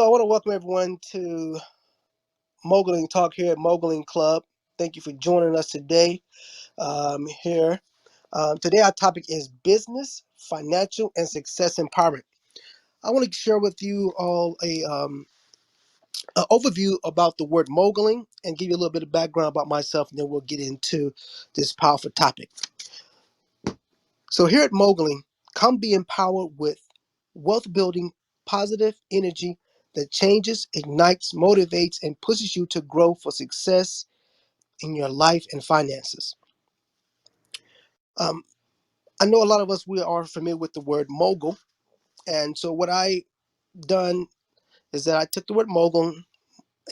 So I want to welcome everyone to Moguling Talk here at Moguling Club. Thank you for joining us today here. Today our topic is business, financial, and success empowerment. I want to share with you all an overview about the word moguling and give you a little bit of background about myself, and then we'll get into this powerful topic. So here at Moguling, come be empowered with wealth building, positive energy that changes, ignites, motivates, and pushes you to grow for success in your life and finances. Um, I know a lot of us we are familiar with the word mogul, and so what I done is that I took the word mogul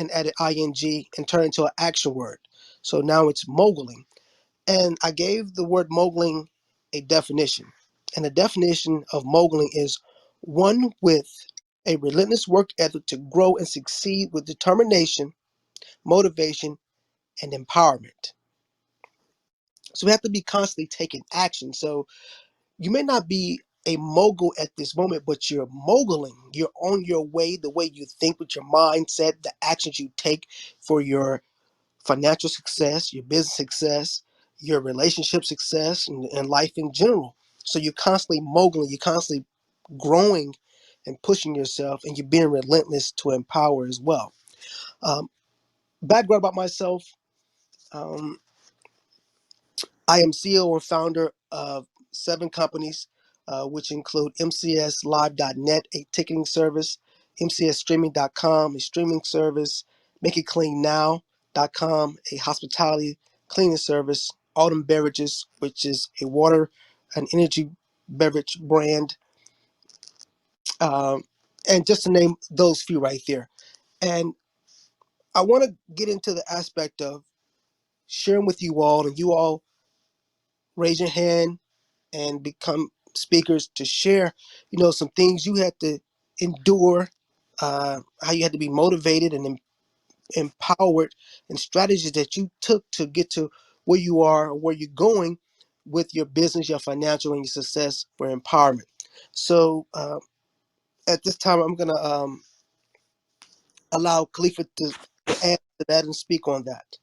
and added ing and turned it into an action word. So now it's moguling. And I gave the word moguling a definition. And the definition of moguling is one with a relentless work ethic to grow and succeed with determination, motivation, and empowerment. So we have to be constantly taking action. So you may not be a mogul at this moment, but you're moguling. You're on your way, the way you think with your mindset, the actions you take for your financial success, your business success, your relationship success, and life in general. So you're constantly moguling, you're constantly growing and pushing yourself, and you're being relentless to empower as well. Um, Background about myself. Um, I am CEO and founder of 7 companies, which include MCSLive.net, a ticketing service, MCSStreaming.com, a streaming service, MakeItCleanNow.com, a hospitality cleaning service, Autumn Beverages, which is a water and energy beverage brand, um, and just to name those few right there. And I want to get into the aspect of sharing with you all, and you all raise your hand and become speakers to share, some things you had to endure, how you had to be motivated and empowered, and strategies that you took to get to where you are or where you're going with your business, your financial, and your success for empowerment. So at this time, I'm going to allow Khalifa to add to that and speak on that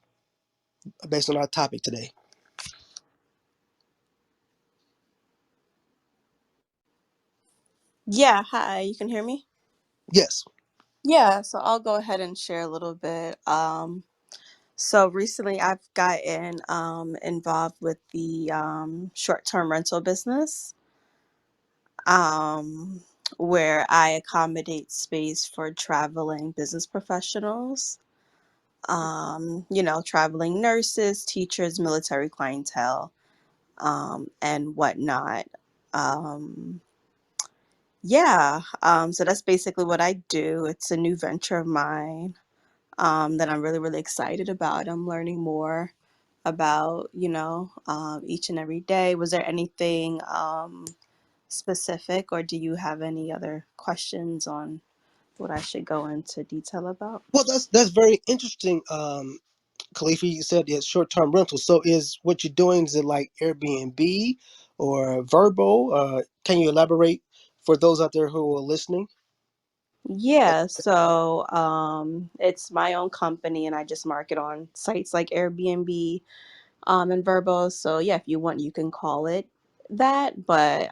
based on our topic today. Yeah, hi, you can hear me? Yes. Yeah, so I'll go ahead and share a little bit. So recently I've gotten involved with the short-term rental business, um, where I accommodate space for traveling business professionals, traveling nurses, teachers, military clientele, and whatnot. Um, so that's basically what I do. It's a new venture of mine that I'm really, really excited about. I'm learning more about, each and every day. Was there anything specific, or do you have any other questions on what I should go into detail about? Well, that's very interesting. Khalifa, you said it's short-term rental. So is what you're doing, is it like Airbnb or Verbo? Can you elaborate for those out there who are listening? Yeah, so it's my own company, and I just market on sites like Airbnb and Verbo. So yeah, if you want, you can call it that, but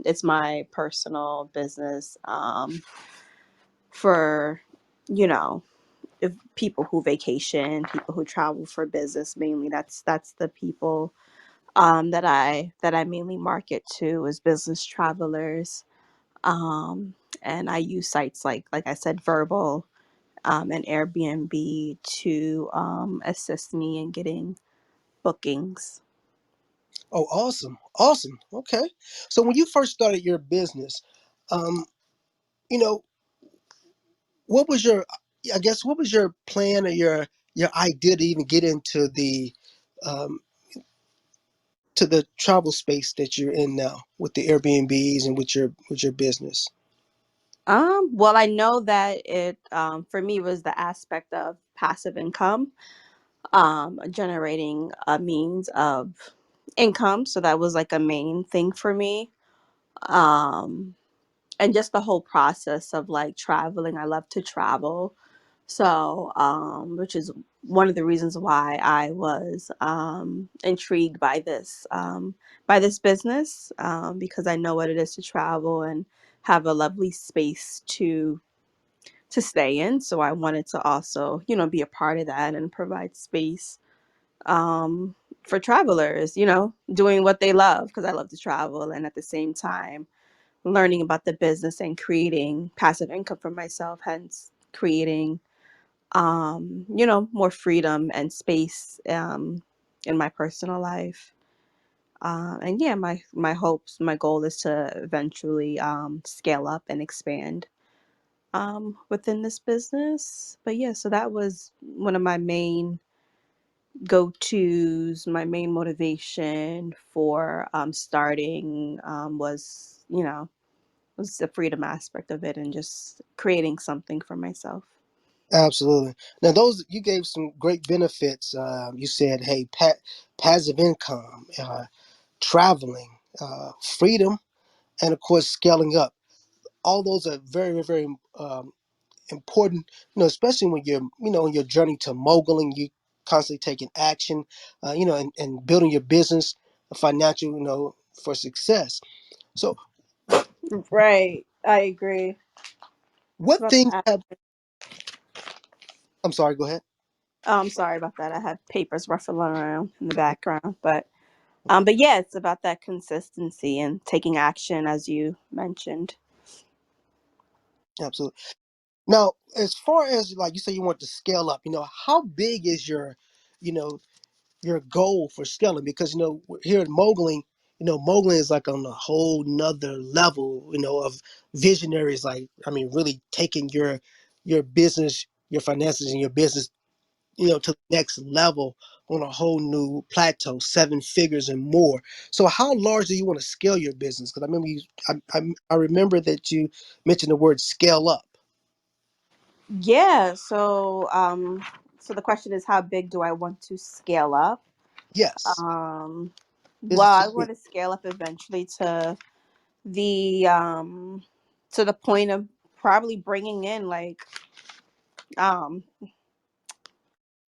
it's my personal business for you know if people who vacation, people who travel for business mainly. That's the people that I mainly market to is business travelers. Um, and I use sites like I said, Verbal and Airbnb to assist me in getting bookings. Oh, awesome, awesome. Okay. So when you first started your business, um, you know, what was your, I guess, what was your plan or your idea to even get into the um, to the travel space that you're in now with the Airbnbs and with your business? Well, I know that it for me was the aspect of passive income, generating a means of income. So that was like a main thing for me. Um, and just the whole process of like traveling. I love to travel. So, which is one of the reasons why I was intrigued by this business, because I know what it is to travel and have a lovely space to stay in. So I wanted to also, be a part of that and provide space for travelers, doing what they love, because I love to travel, and at the same time learning about the business and creating passive income for myself, hence creating more freedom and space in my personal life. And yeah, my goal is to eventually scale up and expand within this business. But yeah, so that was one of my main go tos. My main motivation for starting was the freedom aspect of it and just creating something for myself. Absolutely. Now, those you gave some great benefits. You said, "Hey, passive income, traveling, freedom, and of course, scaling up." All those are very, very important. Especially when you're, on your journey to moguling, you constantly taking action, and building your business, financial, for success. So, Right. I agree. It's what about things that. have? I'm sorry. Go ahead. Oh, I'm sorry about that. I have papers ruffling around in the background, but yeah, it's about that consistency and taking action, as you mentioned. Absolutely. Now, as far as like you say, you want to scale up. How big is you know, your goal for scaling? Because here at Moguling, Moguling is like on a whole nother level. Of visionaries. Like, I mean, really taking your business, your finances, and your business, to the next level on a whole new plateau, seven figures and more. So, how large do you want to scale your business? Because I remember I remember that you mentioned the word scale up. Yeah. So the question is, how big do I want to scale up? Yes. Um, well, Business. I want to scale up eventually the um, to the point of probably bringing in like um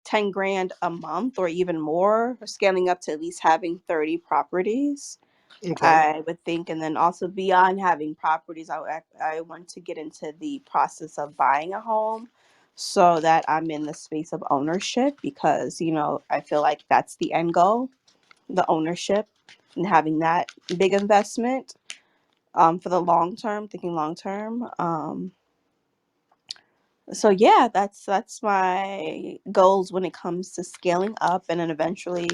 10 grand a month or even more, scaling up to at least having 30 properties, Okay. I would think. And then also beyond having properties, I want to get into the process of buying a home so that I'm in the space of ownership, because, I feel like that's the end goal, the ownership, and having that big investment for the long term, thinking long term. So yeah, that's my goals when it comes to scaling up, and then eventually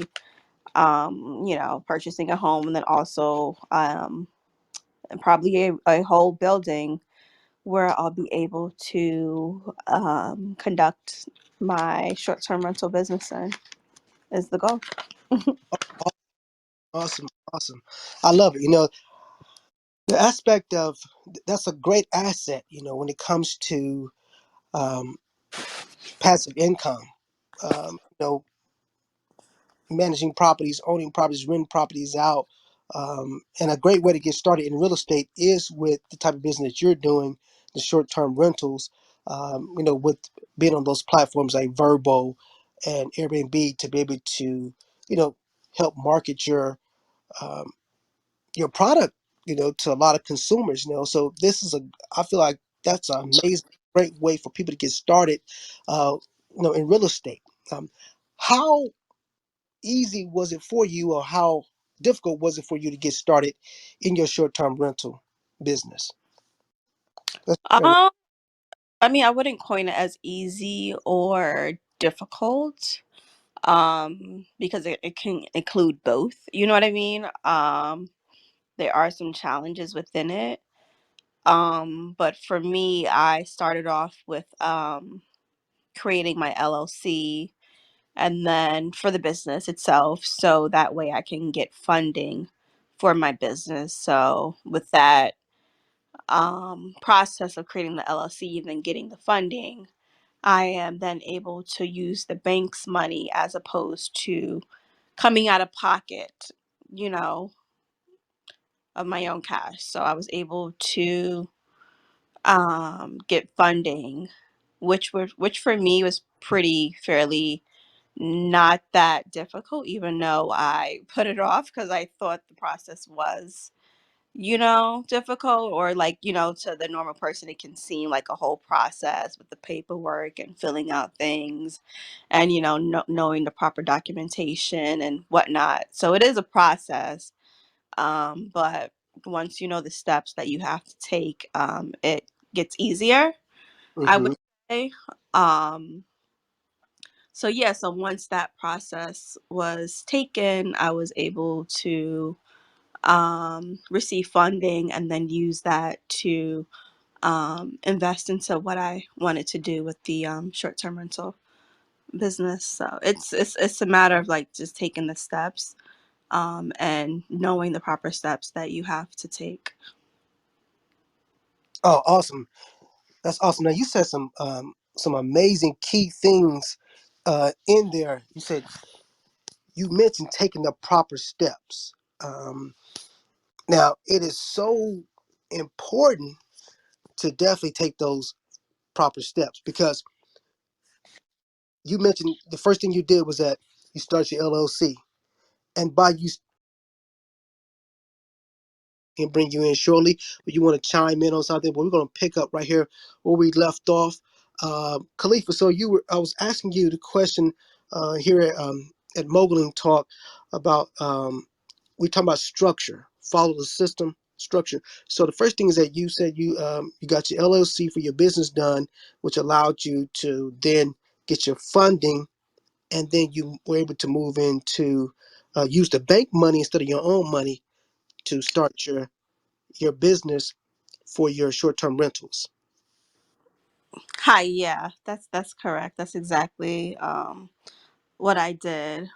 purchasing a home, and then also probably a whole building where I'll be able to conduct my short-term rental business in, is the goal. Aw- Awesome. Awesome. I love it. The aspect of that's a great asset, when it comes to um, passive income. Managing properties, owning properties, renting properties out. And a great way to get started in real estate is with the type of business that you're doing, the short term rentals, with being on those platforms like Verbo and Airbnb to be able to, you know, help market um, your product, to a lot of consumers, So I feel like that's an amazing, great way for people to get started, uh, in real estate. How easy was it for you, or how difficult was it for you to get started in your short-term rental business? Let's start with- Um, I mean, I wouldn't coin it as easy or difficult, because it can include both. You know what I mean? There are some challenges within it. But for me, I started off with creating my LLC, and then for the business itself, so that way I can get funding for my business. So with that process of creating the LLC and then getting the funding, I am then able to use the bank's money as opposed to coming out of pocket, you know, of my own cash. So I was able to get funding, which for me was pretty fairly not that difficult, even though I put it off because I thought the process was, difficult, or like, to the normal person, it can seem like a whole process with the paperwork and filling out things and, knowing the proper documentation and whatnot. So it is a process. But once you know the steps that you have to take, it gets easier, I would Mm-hmm. say. Um, so yeah, so once that process was taken, I was able to receive funding and then use that to invest into what I wanted to do with the short-term rental business. So it's a matter of like just taking the steps and knowing the proper steps that you have to take. Oh, awesome. That's awesome. Now you said some amazing key things in there. You mentioned taking the proper steps. Um, Now it is so important to definitely take those proper steps because you mentioned the first thing you did was that you start your LLC, and by you can bring you in shortly, but you want to chime in on something. But we're going to pick up right here where we left off. Khalifa, so I was asking you the question here at Moguling Talk about, we talking about structure, follow the system structure. So the first thing is that you said you got your LLC for your business done, which allowed you to then get your funding, and then you were able to move into use the bank money instead of your own money to start your business for your short-term rentals. Hi, yeah, that's correct. That's exactly what I did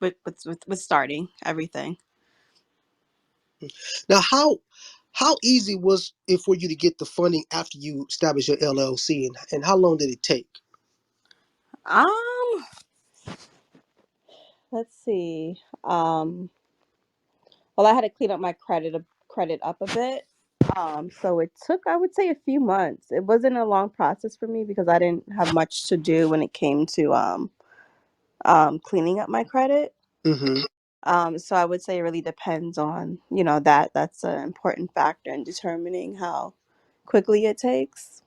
with starting everything. Now, how easy was it for you to get the funding after you established your LLC, and how long did it take? Um, let's see. Well, I had to clean up my credit up a bit. So it took, I would say, a few months. It wasn't a long process for me because I didn't have much to do when it came to cleaning up my credit. Hmm. So I would say it really depends on, that's an important factor in determining how quickly it takes.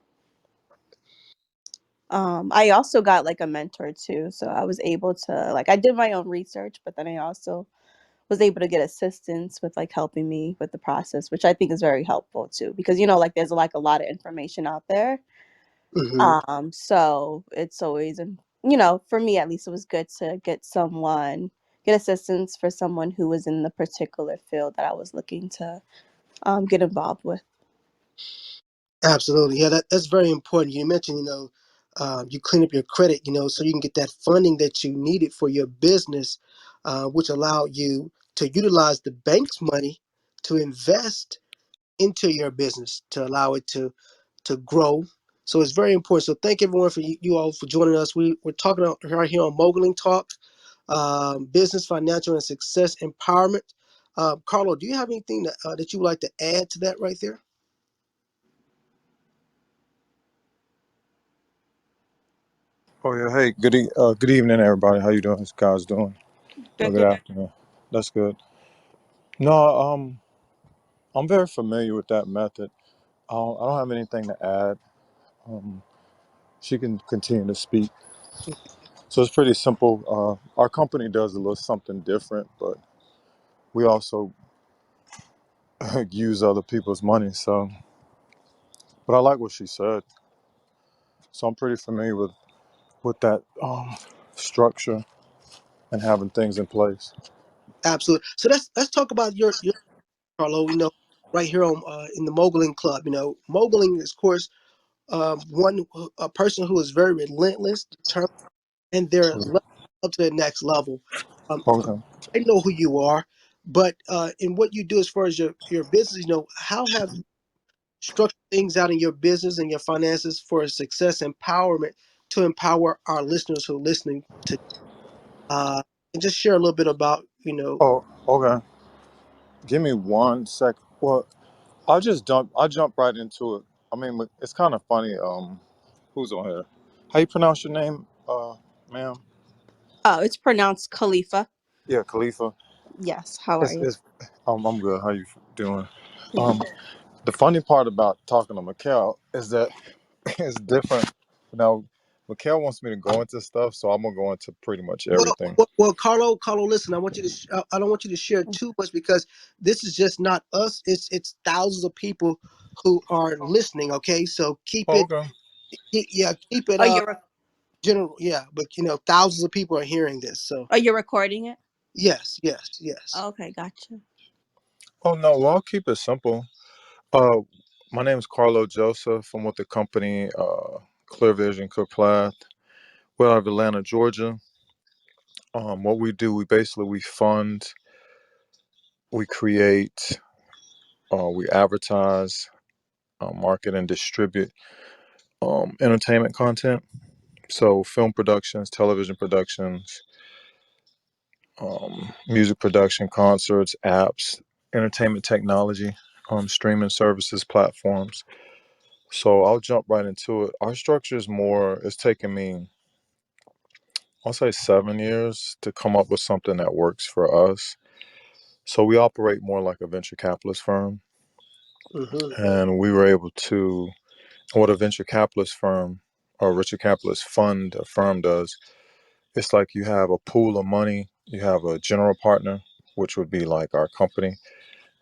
I also got like a mentor too, so I was able to, like, I did my own research, but then I also was able to get assistance with like helping me with the process, which I think is very helpful too, because like there's like a lot of information out there. Hmm. So it's always, for me at least, it was good to get assistance for someone who was in the particular field that I was looking to get involved with. Absolutely, yeah, that's very important. You mentioned, you clean up your credit, so you can get that funding that you needed for your business, which allowed you to utilize the bank's money to invest into your business to allow it to grow. So it's very important. So thank everyone for you all for joining us. We're talking right here on Moguling Talk, business, financial, and success empowerment. Carlo, do you have anything that you would like to add to that right there? Oh yeah, hey, good evening, everybody. How you doing? This guys doing? Or Good, good good. afternoon. That's good. No, I'm very familiar with that method. I don't have anything to add. Um, she can continue to speak. So it's pretty simple. Our company does a little something different, but we also use other people's money. So, but I like what she said. So I'm pretty familiar with that structure and having things in place. Absolutely. So let's talk about your Carlo. Right here on in the Moguling Club. Moguling is, of course, one a person who is very relentless, determined, and they're up to the next level. Okay. I know who you are, but in what you do as far as your business, how have you structured things out in your business and your finances for success empowerment to empower our listeners who are listening to, and just share a little bit about. Oh, okay. Give me one sec. Well, I jump right into it. I mean, it's kind of funny. Who's on here? How you pronounce your name, ma'am? Oh, it's pronounced Khalifa. Yeah, Khalifa. Yes. How are It's, you? it's I'm good. How you doing? Um, the funny part about talking to Mikhail is that it's different. Now, Mikhail wants me to go into stuff, so I'm gonna go into pretty much everything. Well, Carlo, listen. I want you to. I don't want you to share too much because this is just not us. It's thousands of people who are listening. Okay, so keep Oh, it. okay. Yeah, keep it. Oh, you're General. Yeah, but thousands of people are hearing this. So you're recording it. yes, yes, yes. Okay, gotcha. Oh no, well I'll keep it simple. Uh, my name is Carlo Joseph. I'm with the company Clear Vision Cook Plath. We're out of Atlanta, Georgia. What we do, we fund, we create, we advertise, market, and distribute entertainment content. So film productions, television productions, music production, concerts, apps, entertainment technology, streaming services, platforms. So I'll jump right into it. Our structure is more, it's taken me, I'll say 7 years to come up with something that works for us. So we operate more like a venture capitalist firm. Hmm. And we were able to, what a venture capitalist firm or a venture capitalist fund, a firm does, it's like you have a pool of money, you have a general partner, which would be like our company,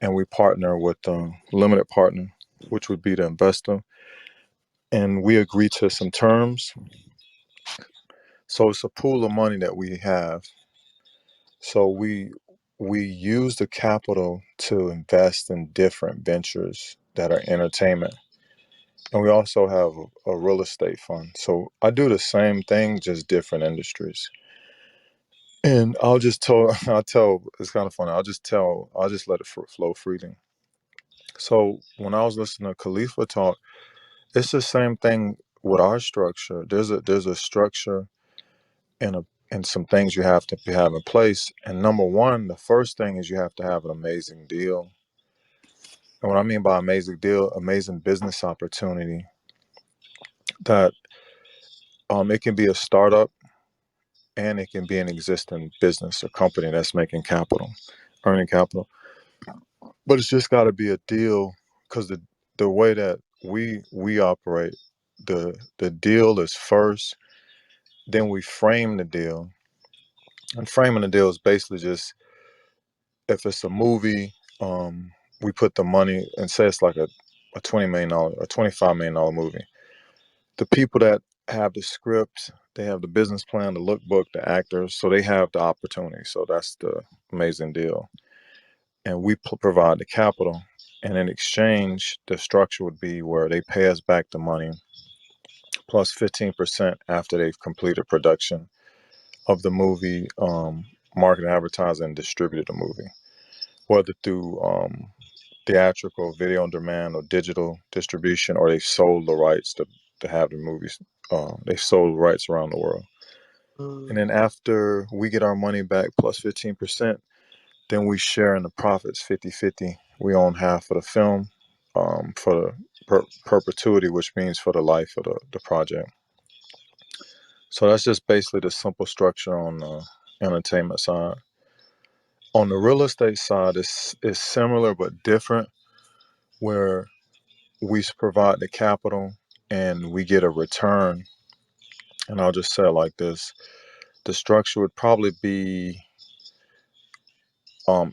and we partner with a limited partner, which would be the investor. And we agree to some terms. So it's a pool of money that we have. So we use the capital to invest in different ventures that are entertainment. And we also have a real estate fund. So I do the same thing, just different industries. And I'll just tell, I'll tell, it's kind of funny. I'll just let it flow freely. So when I was listening to Khalifa talk, it's the same thing with our structure. There's a structure and some things you have to have in place. And number one, the first thing is you have to have an amazing deal. And what I mean by amazing deal, amazing business opportunity that it can be a startup and it can be an existing business or company that's making capital, earning capital. But it's just got to be a deal because the way that we operate, the deal is first, then we frame the deal. And framing the deal is basically just if it's a movie, we put the money and say it's like a $20 million, a $25 million movie. The people that have the script, they have the business plan, the lookbook, the actors, so they have the opportunity. So that's the amazing deal. And we provide the capital. And in exchange, the structure would be where they pay us back the money plus 15% after they've completed production of the movie, market, advertising, and distributed the movie, whether through theatrical, video on demand, or digital distribution, or they've sold the rights to have the movies. They've sold rights around the world. And then after we get our money back plus 15%, then we share in the profits 50-50. We own half of the film for the perpetuity, which means for the life of the project. So that's just basically the simple structure on the entertainment side. On the real estate side, it's similar but different, where we provide the capital and we get a return. And I'll just say it like this: the structure would probably be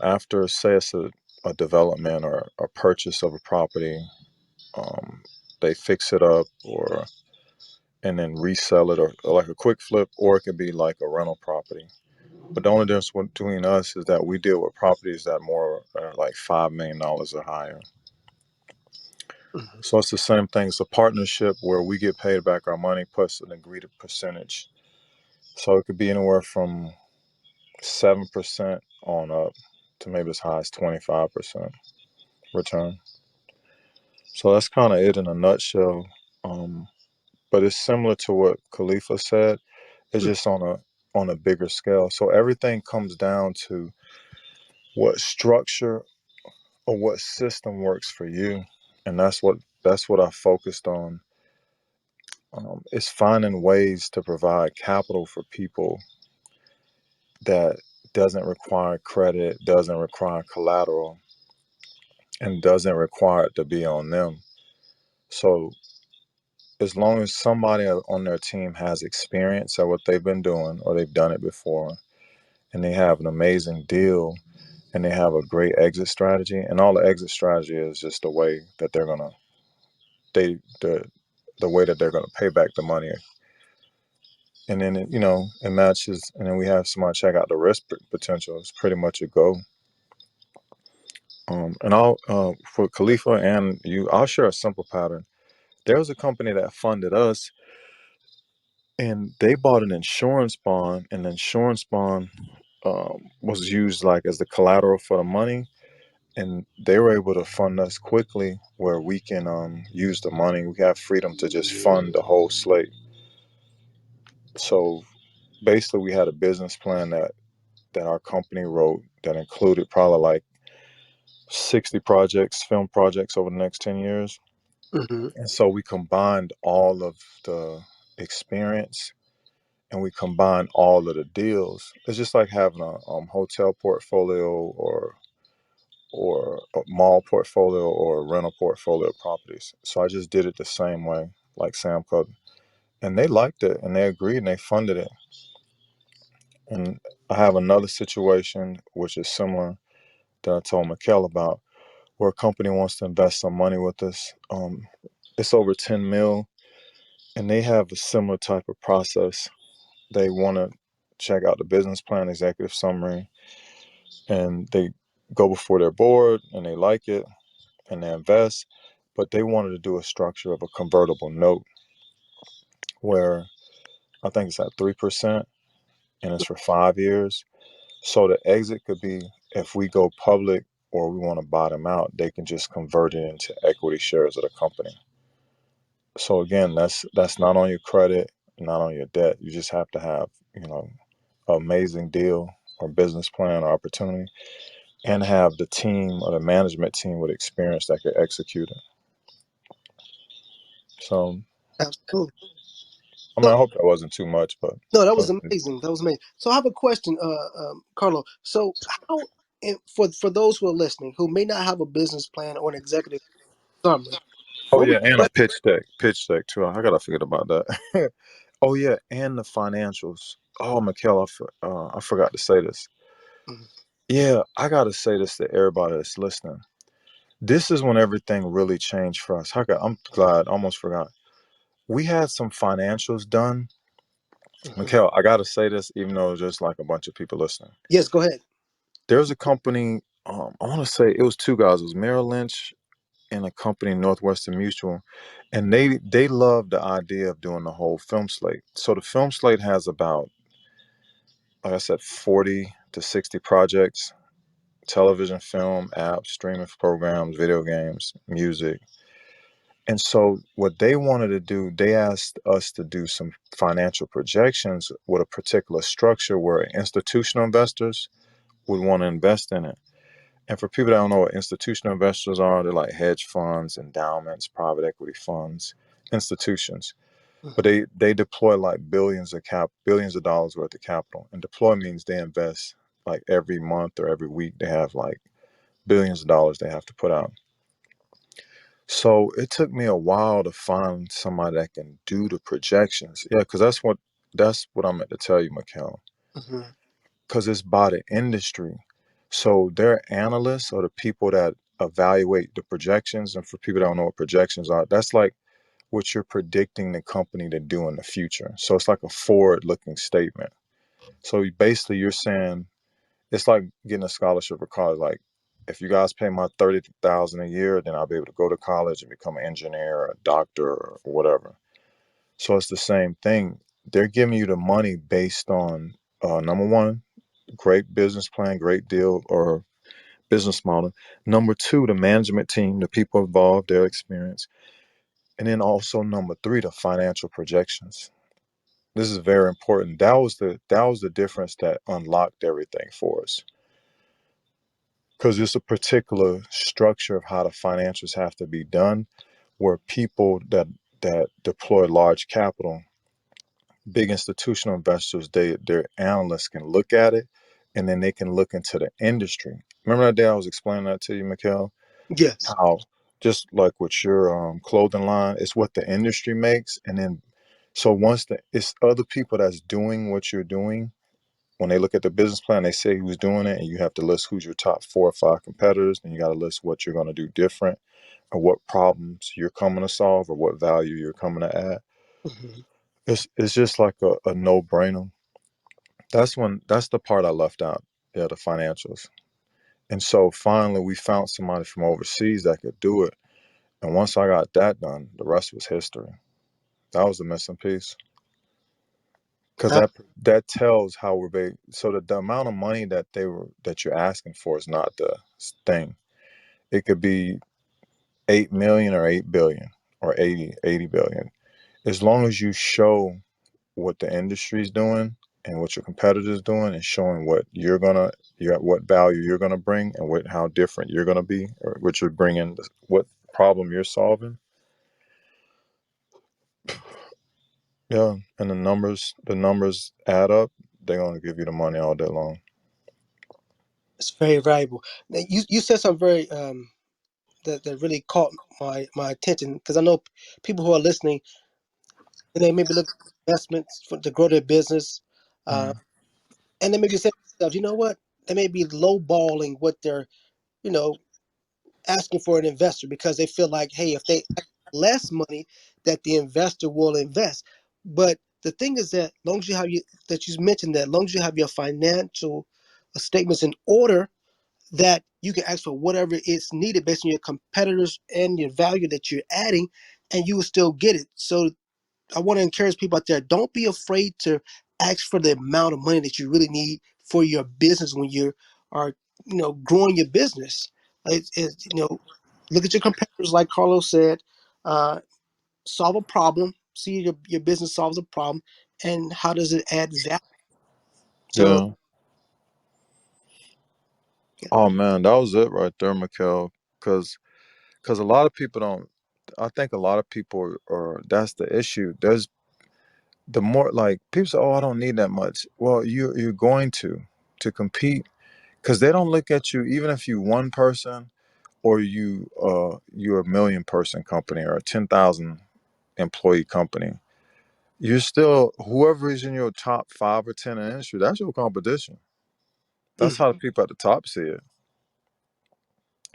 after, say, it's a development or a purchase of a property, um, they fix it up or and then resell it or like a quick flip, or it could be like a rental property. But the only difference between us is that we deal with properties that more are like $5 million or higher. Hmm. So it's the same thing. It's a partnership where we get paid back our money plus an agreed percentage. So it could be anywhere from 7% on up to maybe as high as 25% return. So that's kind of it in a nutshell. Um, but it's similar to what Khalifa said. It's just on a bigger scale. So everything comes down to what structure or what system works for you. And that's what I focused on, is finding ways to provide capital for people that doesn't require credit, doesn't require collateral, and doesn't require it to be on them. So as long as somebody on their team has experience at what they've been doing or they've done it before, and they have an amazing deal, and they have a great exit strategy, and all the exit strategy is just the way that they're gonna they the way that they're gonna pay back the money, and then it matches, and then we have somebody check out the risk potential. It's pretty much a go. And I'll for Khalifa and you, I'll share a simple pattern. There was a company that funded us, and they bought an insurance bond, and the insurance bond was used like as the collateral for the money, and they were able to fund us quickly where we can use the money. We have freedom to just fund the whole slate. So basically, we had a business plan that our company wrote that included probably like 60 projects, film projects over the next 10 years. Mm-hmm. And so we combined all of the experience, and we combined all of the deals. It's just like having a hotel portfolio or a mall portfolio or a rental portfolio of properties. So I just did it the same way, like Sam Cutler. And they liked it and they agreed and they funded it. And I have another situation which is similar that I told Mikkel about, where a company wants to invest some money with us. It's over 10 mil, and they have a similar type of process. They want to check out the business plan, executive summary, and they go before their board and they like it and they invest. But they wanted to do a structure of a convertible note where I think it's at 3% and it's for 5 years. So the exit could be, if we go public or we want to buy them out, they can just convert it into equity shares of the company. So again, that's not on your credit, not on your debt. You just have to have, an amazing deal or business plan or opportunity, and have the team or the management team with experience that could execute it. So Absolutely. I mean, So I hope that wasn't too much, but no, that was that's, amazing. That was amazing. So I have a question, Carlo. So how, and for those who are listening who may not have a business plan or an executive summary, oh what would yeah, you and a pitch deck too. I gotta forget about that. Oh yeah, and the financials. Oh, Mikhail, I forgot to say this. recommend? Yeah, I gotta say this to everybody that's listening. This is when everything really changed for us. I'm glad. I almost forgot. We had some financials done. Mm-hmm. Mikhail, I gotta say this, even though it's just like a bunch of people listening. Yes, go ahead. There's a company. I want to say it was two guys. It was Merrill Lynch and a company, Northwestern Mutual, and they love the idea of doing the whole film slate. So the film slate has about, like I said, 40 to 60 projects: television, film, apps, streaming programs, video games, music. And so what they wanted to do, they asked us to do some financial projections with a particular structure where institutional investors would want to invest in it. And for people that don't know what institutional investors are, they're like hedge funds, endowments, private equity funds, institutions. But Mm-hmm. they deploy like billions of dollars worth of capital. And deploy means they invest like every month or every week. They have like billions of dollars they have to put out. So it took me a while to find somebody that can do the projections. Yeah, because that's what I meant to tell you, Mikhail. Mm-hmm. Because it's by the industry. So they're analysts or the people that evaluate the projections. And for people that don't know what projections are, that's like what you're predicting the company to do in the future. So it's like a forward-looking statement. So basically, you're saying it's like getting a scholarship for college. Like, if you guys pay my 30,000 a year, then I'll be able to go to college and become an engineer or a doctor or whatever. So it's the same thing. They're giving you the money based on number one, great business plan, great deal or business model. Number two, the management team, the people involved, their experience, and then also number three, the financial projections. This is very important. That was the difference that unlocked everything for us. because it's a particular structure of how the financials have to be done, where people that deploy large capital, big institutional investors, their analysts can look at it, and then they can look into the industry. Remember that day I was explaining that to you, Mikhail? Yes. How just like with your clothing line, it's what the industry makes, and then so once it's other people that's doing what you're doing. When they look at the business plan, they say who's doing it, and you have to list who's your top 4 or 5 competitors, and you got to list what you're going to do different, or what problems you're coming to solve, or what value you're coming to add. Hmm. It's just like a no brainer. That's the part I left out. Yeah, the financials. And so finally, we found somebody from overseas that could do it. And once I got that done, the rest was history. That was the missing piece. Because Uh, that tells how we're big. So the amount of money that you're asking for is not the thing. It could be 8 million or 8 billion or eighty billion. As long as you show what the industry's doing and what your competitors doing, and showing what what value you're gonna bring, and how different you're gonna be, or what you're bringing, what problem you're solving. Yeah, and the numbers add up. They're gonna give you the money all day long. it's very valuable. Now, you said something very that really caught my attention, because I know people who are listening, and they maybe look at investments to grow their business, uh, Mm. and they maybe say to themselves, you know what, they may be lowballing what they're, you know, asking for an investor, because they feel like, hey, if they ask less money, that the investor will invest. But the thing is that long as you have that you mentioned, that long as you have your financial statements in order, that you can ask for whatever is needed based on your competitors and your value that you're adding, and you will still get it. So I want to encourage people out there: don't be afraid to ask for the amount of money that you really need for your business when you are, growing your business. Look at your competitors, like Carlos said. Uh, Solve a problem. See your business solves a problem, and how does it add value? So, Yeah. Oh man, that was it right there, Mikhail. Because a lot of people don't. I think a lot of people are. That's the issue. There's the more like people say, "Oh, I don't need that much." Well, you're going to compete, because they don't look at you, even if you one person, or you're a million person company, or a 10,000 employee company. You're still, whoever is in your top 5 or 10 in the industry. That's your competition. That's mm, how the people at the top see it.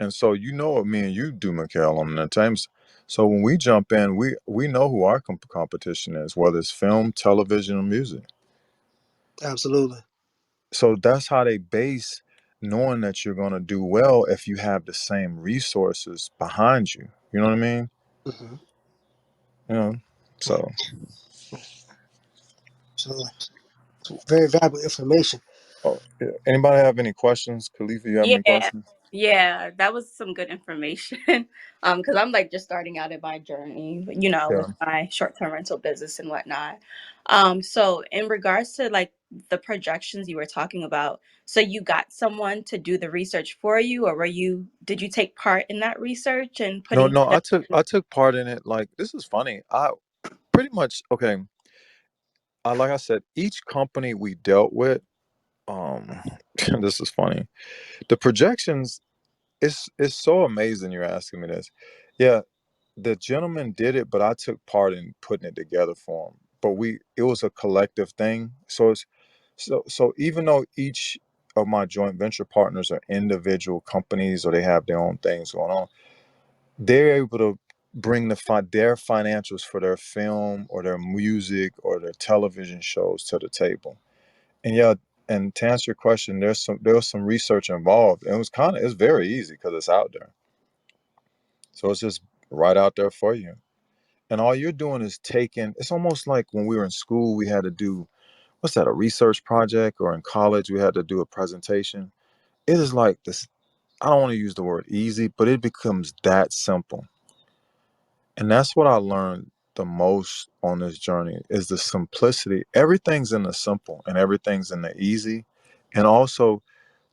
And so you know what me and you do, Mikhail, on the times. So when we jump in, we know who our competition is, whether it's film, television, or music. absolutely. So that's how they base knowing that you're going to do well if you have the same resources behind you. You know what I mean? Hmm. You know. Yeah, So, absolutely. It's very valuable information. oh, yeah. Anybody have any questions? Khalifa, you have any Yeah, questions? yeah, that was some good information. Because I'm like just starting out in my journey, with Yeah. my short-term rental business and whatnot. So in regards to like the projections you were talking about, so you got someone to do the research for you, or did you take part in that research and No, putting no, together? I took part in it. Like, this is funny. I pretty much, okay. Like I said, each company we dealt with, um, this is funny. The projections, it's so amazing you're asking me this. Yeah, the gentleman did it, but I took part in putting it together for him. But it was a collective thing. So even though each of my joint venture partners are individual companies, or they have their own things going on, they're able to bring their financials for their film or their music or their television shows to the table. And yeah, and to answer your question, there was some research involved. And it's very easy because it's out there. So it's just right out there for you. And all you're doing is it's almost like when we were in school, we had to do, what's that, a research project, or in college, we had to do a presentation. It is like this, I don't want to use the word easy, but it becomes that simple. And that's what I learned the most on this journey, is the simplicity. Everything's in the simple, and everything's in the easy. And also,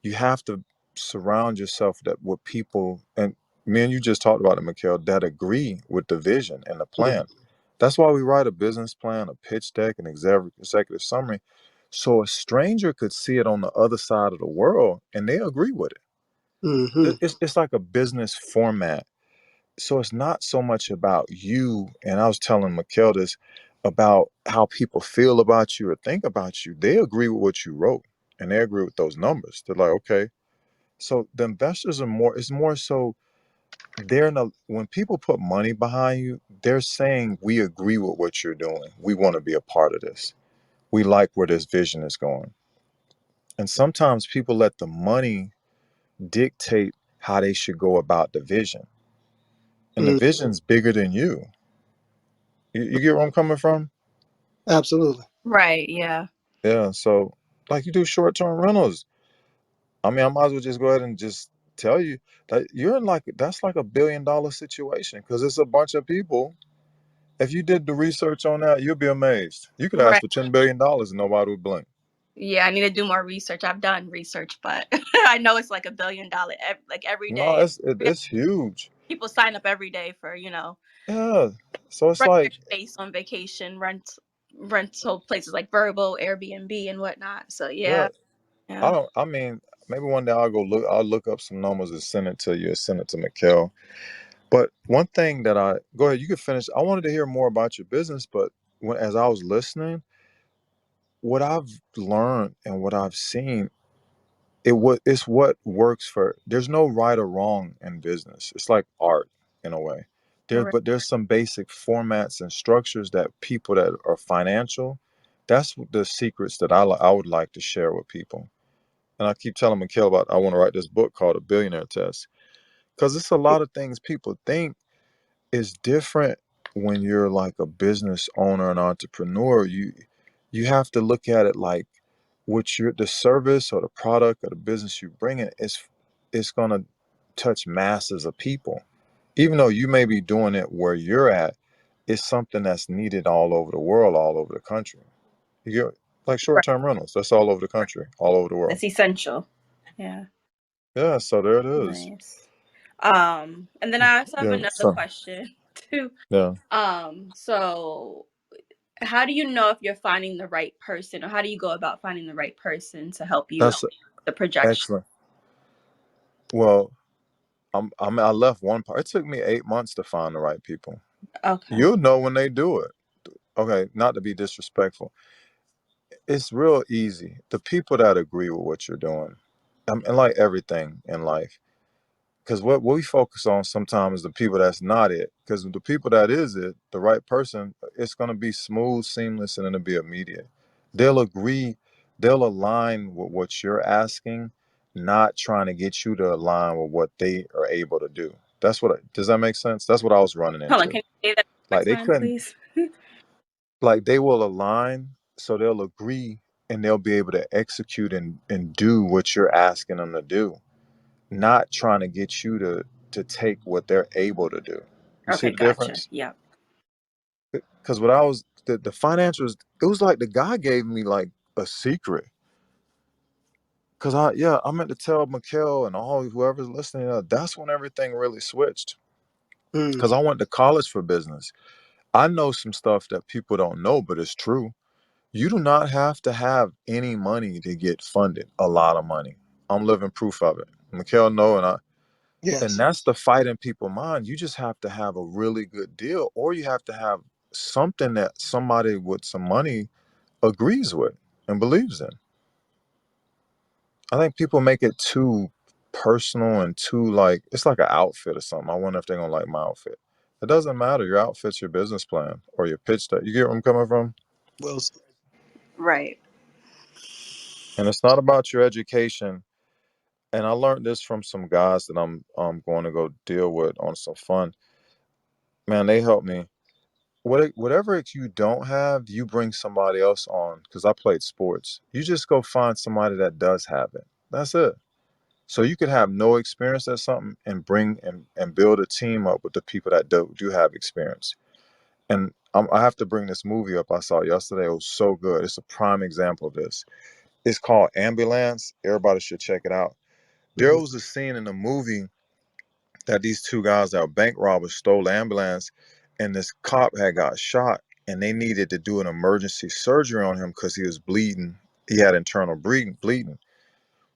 you have to surround yourself that with people, and me and you just talked about it, Mikhail, that agree with the vision and the Mm, plan. That's why we write a business plan, a pitch deck, an executive summary, so a stranger could see it on the other side of the world and they agree with it. mm-hmm, It's like a business format. So it's not so much about you. And I was telling Mikhail this about how people feel about you or think about you. They agree with what you wrote and they agree with those numbers. They're like, okay. So the investors are more, it's more so they're in a, when people put money behind you, they're saying, we agree with what you're doing. We want to be a part of this. We like where this vision is going. And sometimes people let the money dictate how they should go about the vision. And the mm, vision's bigger than you. You get where I'm coming from? absolutely. Right. Yeah. Yeah. So, like you do short term rentals. I mean, I might as well just go ahead and just tell you that you're in like, that's like $1 billion situation because it's a bunch of people. If you did the research on that, you'll be amazed. You could ask Right. for $10 billion and nobody would blink. Yeah, I need to do more research. I've done research, but I know it's like $1 billion, like every No, day. it's huge. People sign up every day for, Yeah. So it's rent their like, space on vacation, rental places like Verbo, Airbnb, and whatnot. So yeah, yeah, I yeah. don't, I mean, maybe one day I'll look up some numbers and send it to you, or send it to Mikkel. But one thing that go ahead, you can finish. I wanted to hear more about your business, but as I was listening, what I've learned and what I've seen, it's what works for. There's no right or wrong in business. It's like art in a way. Right. But there's some basic formats and structures that people that are financial. That's the secrets that I would like to share with people. And I keep telling Mikhail about I want to write this book called A Billionaire Test because it's a lot of things people think is different when you're like a business owner and entrepreneur. You have to look at it like what you're the service or the product or the business you bring in is it's gonna touch masses of people. Even though you may be doing it where you're at, it's something that's needed all over the world, all over the country. You get like Right. short-term rentals, that's all over the Right. country, all over the world. It's essential. Yeah. Yeah, so there it is. Nice. And then I also have Yeah, another so question too. yeah, So how do you know if you're finding the right person, or how do you go about finding the right person to help you with that's the projection? excellent. Well, I left one part. It took me 8 months to find the right people. Okay. You'll know when they do it. Okay, not to be disrespectful. It's real easy. The people that agree with what you're doing, and like everything in life, because what we focus on sometimes is the people that's not it. Because the people that is it, the right person, it's going to be smooth, seamless, and it'll be immediate. They'll agree, they'll align with what you're asking, not trying to get you to align with what they are able to do. Does that make sense? That's what I was running Hold on, into. can you say that Like next they time, couldn't, please? like they will align, so they'll agree and they'll be able to execute and do what you're asking them to do, not trying to get you to take what they're able to do. You see Okay, the gotcha. difference? Yep. Because what I was the financials, it was like the guy gave me like a secret. Cause I meant to tell Mikhail and all whoever's listening, that's when everything really switched. Mm, Cause I went to college for business. I know some stuff that people don't know, but it's true. You do not have to have any money to get funded. A lot of money. I'm living proof of it. Mikhail know, and yes. that's the fight in people's mind. You just have to have a really good deal, or you have to have something that somebody with some money agrees with and believes in. I think people make it too personal and too like it's like an outfit or something. I wonder if they're gonna like my outfit. It doesn't matter. Your outfit's your business plan or your pitch deck. You get where I'm coming from? Well, Right. And it's not about your education. And I learned this from some guys that I'm going to go deal with on some fun. Man, they helped me. Whatever you don't have, you bring somebody else on. Because I played sports. You just go find somebody that does have it. That's it. So you could have no experience at something and bring and build a team up with the people that do have experience. And I have to bring this movie up I saw yesterday. It was so good. It's a prime example of this. It's called Ambulance. Everybody should check it out. There Mhm. was a scene in the movie that these two guys that were bank robbers stole the ambulance, and this cop had got shot, and they needed to do an emergency surgery on him because he was bleeding. He had internal bleeding.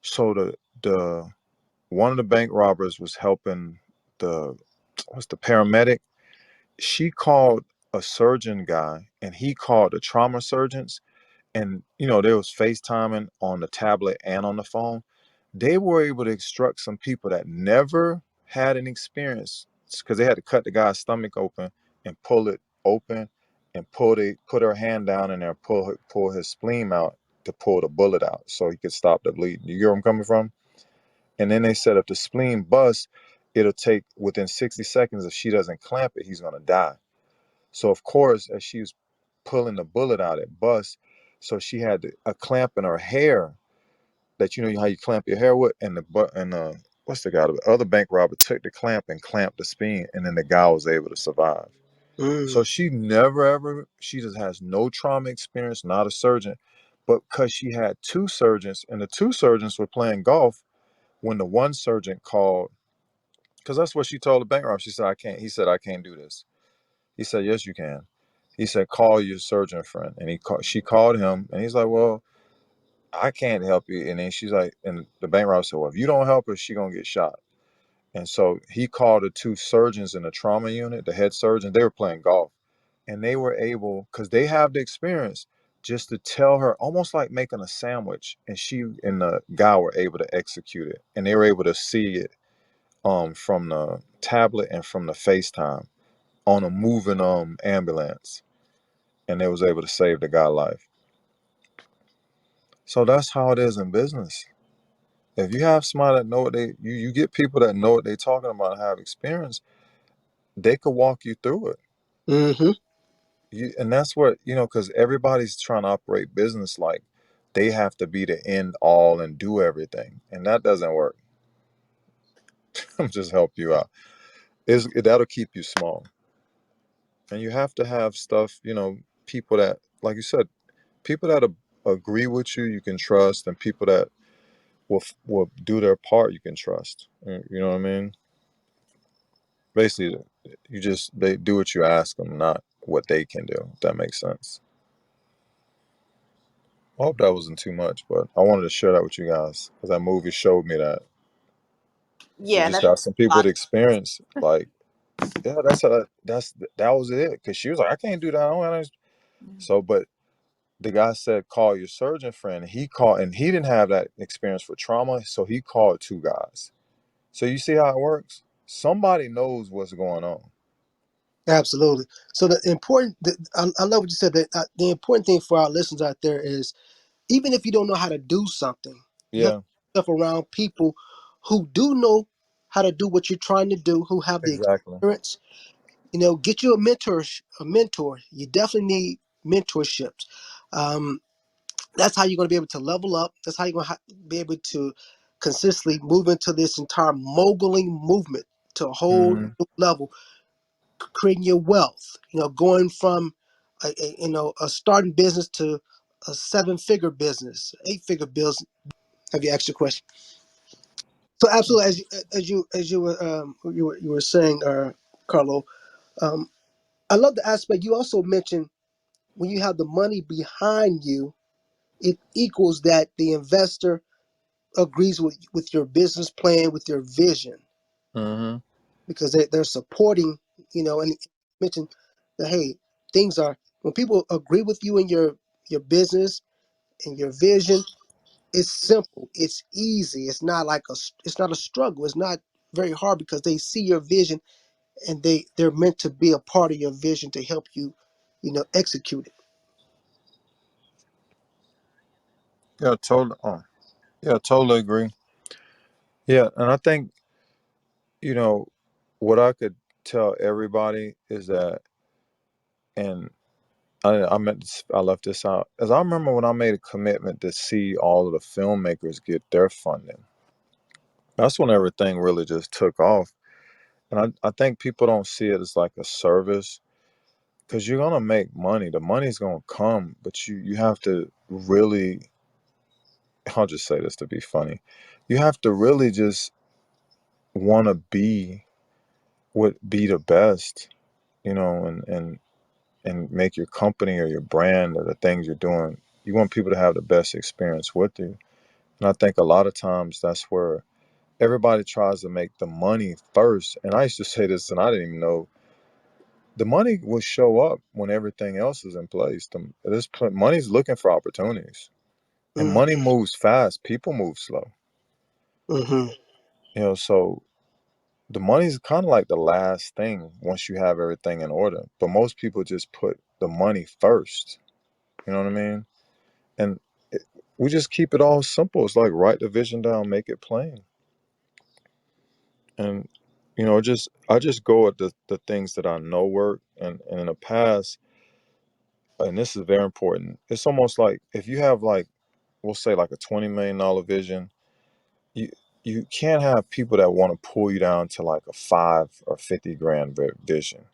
So the one of the bank robbers was helping the what's the paramedic. She called a surgeon guy, and he called the trauma surgeons, and there was FaceTiming on the tablet and on the phone. They were able to extract some people that never had an experience because they had to cut the guy's stomach open and pull it open and put her hand down in there, pull his spleen out to pull the bullet out so he could stop the bleeding. You get where I'm coming from? And then they said if the spleen busts, it'll take within 60 seconds. If she doesn't clamp it, he's gonna die. So of course, as she was pulling the bullet out, it bust. So she had a clamp in her hair that how you clamp your hair with, and what's the guy? The other bank robber took the clamp and clamped the spine, and then the guy was able to survive. So Mm. she never ever, she just has no trauma experience, not a surgeon, but because she had two surgeons, and the two surgeons were playing golf when the one surgeon called, because that's what she told the bank robber. She said, "I can't." He said, "I can't do this." He said, "Yes, you can." He said, "Call your surgeon friend," and she called him, and he's like, "Well, I can't help you." And then she's like, and the bank robber said, "Well, if you don't help her, she gonna get shot." And so he called the two surgeons in the trauma unit, the head surgeon. They were playing golf, and they were able, because they have the experience, just to tell her, almost like making a sandwich, and she and the guy were able to execute it, and they were able to see it from the tablet and from the FaceTime on a moving ambulance, and they was able to save the guy life. So that's how it is in business. If you have somebody that know what you get people that know what they're talking about and have experience, they could walk you through it. Mm-hmm. And that's what, because everybody's trying to operate business like they have to be the end all and do everything. And that doesn't work. Just help you out. That'll keep you small. And you have to have stuff, people that, like you said, people that agree with you, you can trust, and people that will do their part, you can trust. You know what I mean? Basically, they do what you ask them, not what they can do. If that makes sense. I hope that wasn't too much, but I wanted to share that with you guys because that movie showed me that you Yeah, just that's got some people a with lot. experience. Like, yeah, that was it. Because she was like, I can't do that. I don't know. So, but the guy said, call your surgeon friend. He called, and he didn't have that experience for trauma, so he called two guys. So you see how it works. Somebody knows what's going on. Absolutely. So I love what you said. That the important thing for our listeners out there is, even if you don't know how to do something, you have to Yeah, put yourself around people who do know how to do what you're trying to do, who have the exactly. experience. Get you a mentor. A mentor. You definitely need mentorships. Um, that's how you're going to be able to level up. That's how you're going to be able to consistently move into this entire moguling movement to a whole Hmm. new level, creating your wealth. Going from a starting business to a seven-figure business, eight-figure business. Have you asked your question? So absolutely, as you were saying, Carlo, um, I love the aspect you also mentioned. When you have the money behind you, it equals that the investor agrees with your business plan, with your vision, Hmm. because they're supporting, and you mentioned that, hey, things are, when people agree with you in your business and your vision, it's simple, it's easy, it's not a struggle, it's not very hard, because they see your vision, and they're meant to be a part of your vision to help you, execute it. Yeah, totally. Yeah, totally agree. Yeah, and I think you know what I could tell everybody is that, and I left this out, as I remember when I made a commitment to see all of the filmmakers get their funding. That's when everything really just took off, and I think people don't see it as like a service because you're gonna make money. The money's gonna come, but you have to really. I'll just say this to be funny. you have to really just want to be the best, and make your company or your brand or the things you're doing. You want people to have the best experience with you. And I think a lot of times that's where everybody tries to make the money first. And I used to say this, and I didn't even know the money will show up when everything else is in place. Money's looking for opportunities, and Mm-hmm. money moves fast. People move slow. Mm-hmm. So the money's kind of like the last thing once you have everything in order. But most people just put the money first. You know what I mean? And it, we just keep it all simple. It's like write the vision down, make it plain, and just I just go at the things that I know work. And in the past, and this is very important. It's almost like if you have, like, we'll say like a $20 million vision, you you can't have people that want to pull you down to like a 5 or 50 grand vision.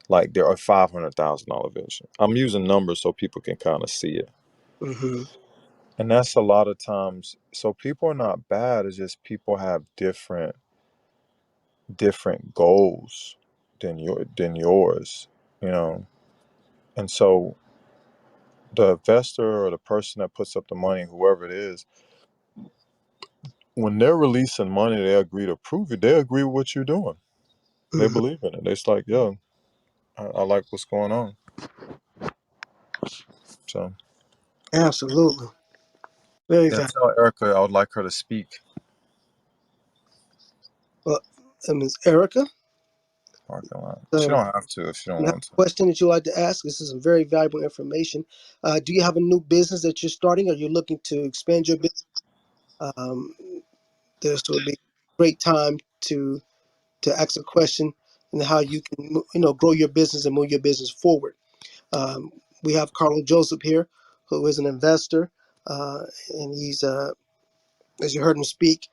Like there are $500,000 vision. I'm using numbers so people can kind of see it. Mm-hmm. And that's a lot of times. So people are not bad. It's just people have different goals than yours. You know. And so the investor or the person that puts up the money, whoever it is, when they're releasing money, they agree to prove it. They agree with what you're doing. They Mm-hmm. believe in it. It's like, yo, I like what's going on. So Absolutely. Very yeah, valuable. tell Erica I would like her to speak. Well, Ms. Erica, Parking lot. She um, don't have to if she don't you have want a to. question that you'd like to ask? This is some very valuable information. Do you have a new business that you're starting, or you're looking to expand your business? Um, this would be a great time to ask a question and how you can grow your business and move your business forward. Um, we have Carlo Joseph here, who is an investor, and he's as you heard him speak,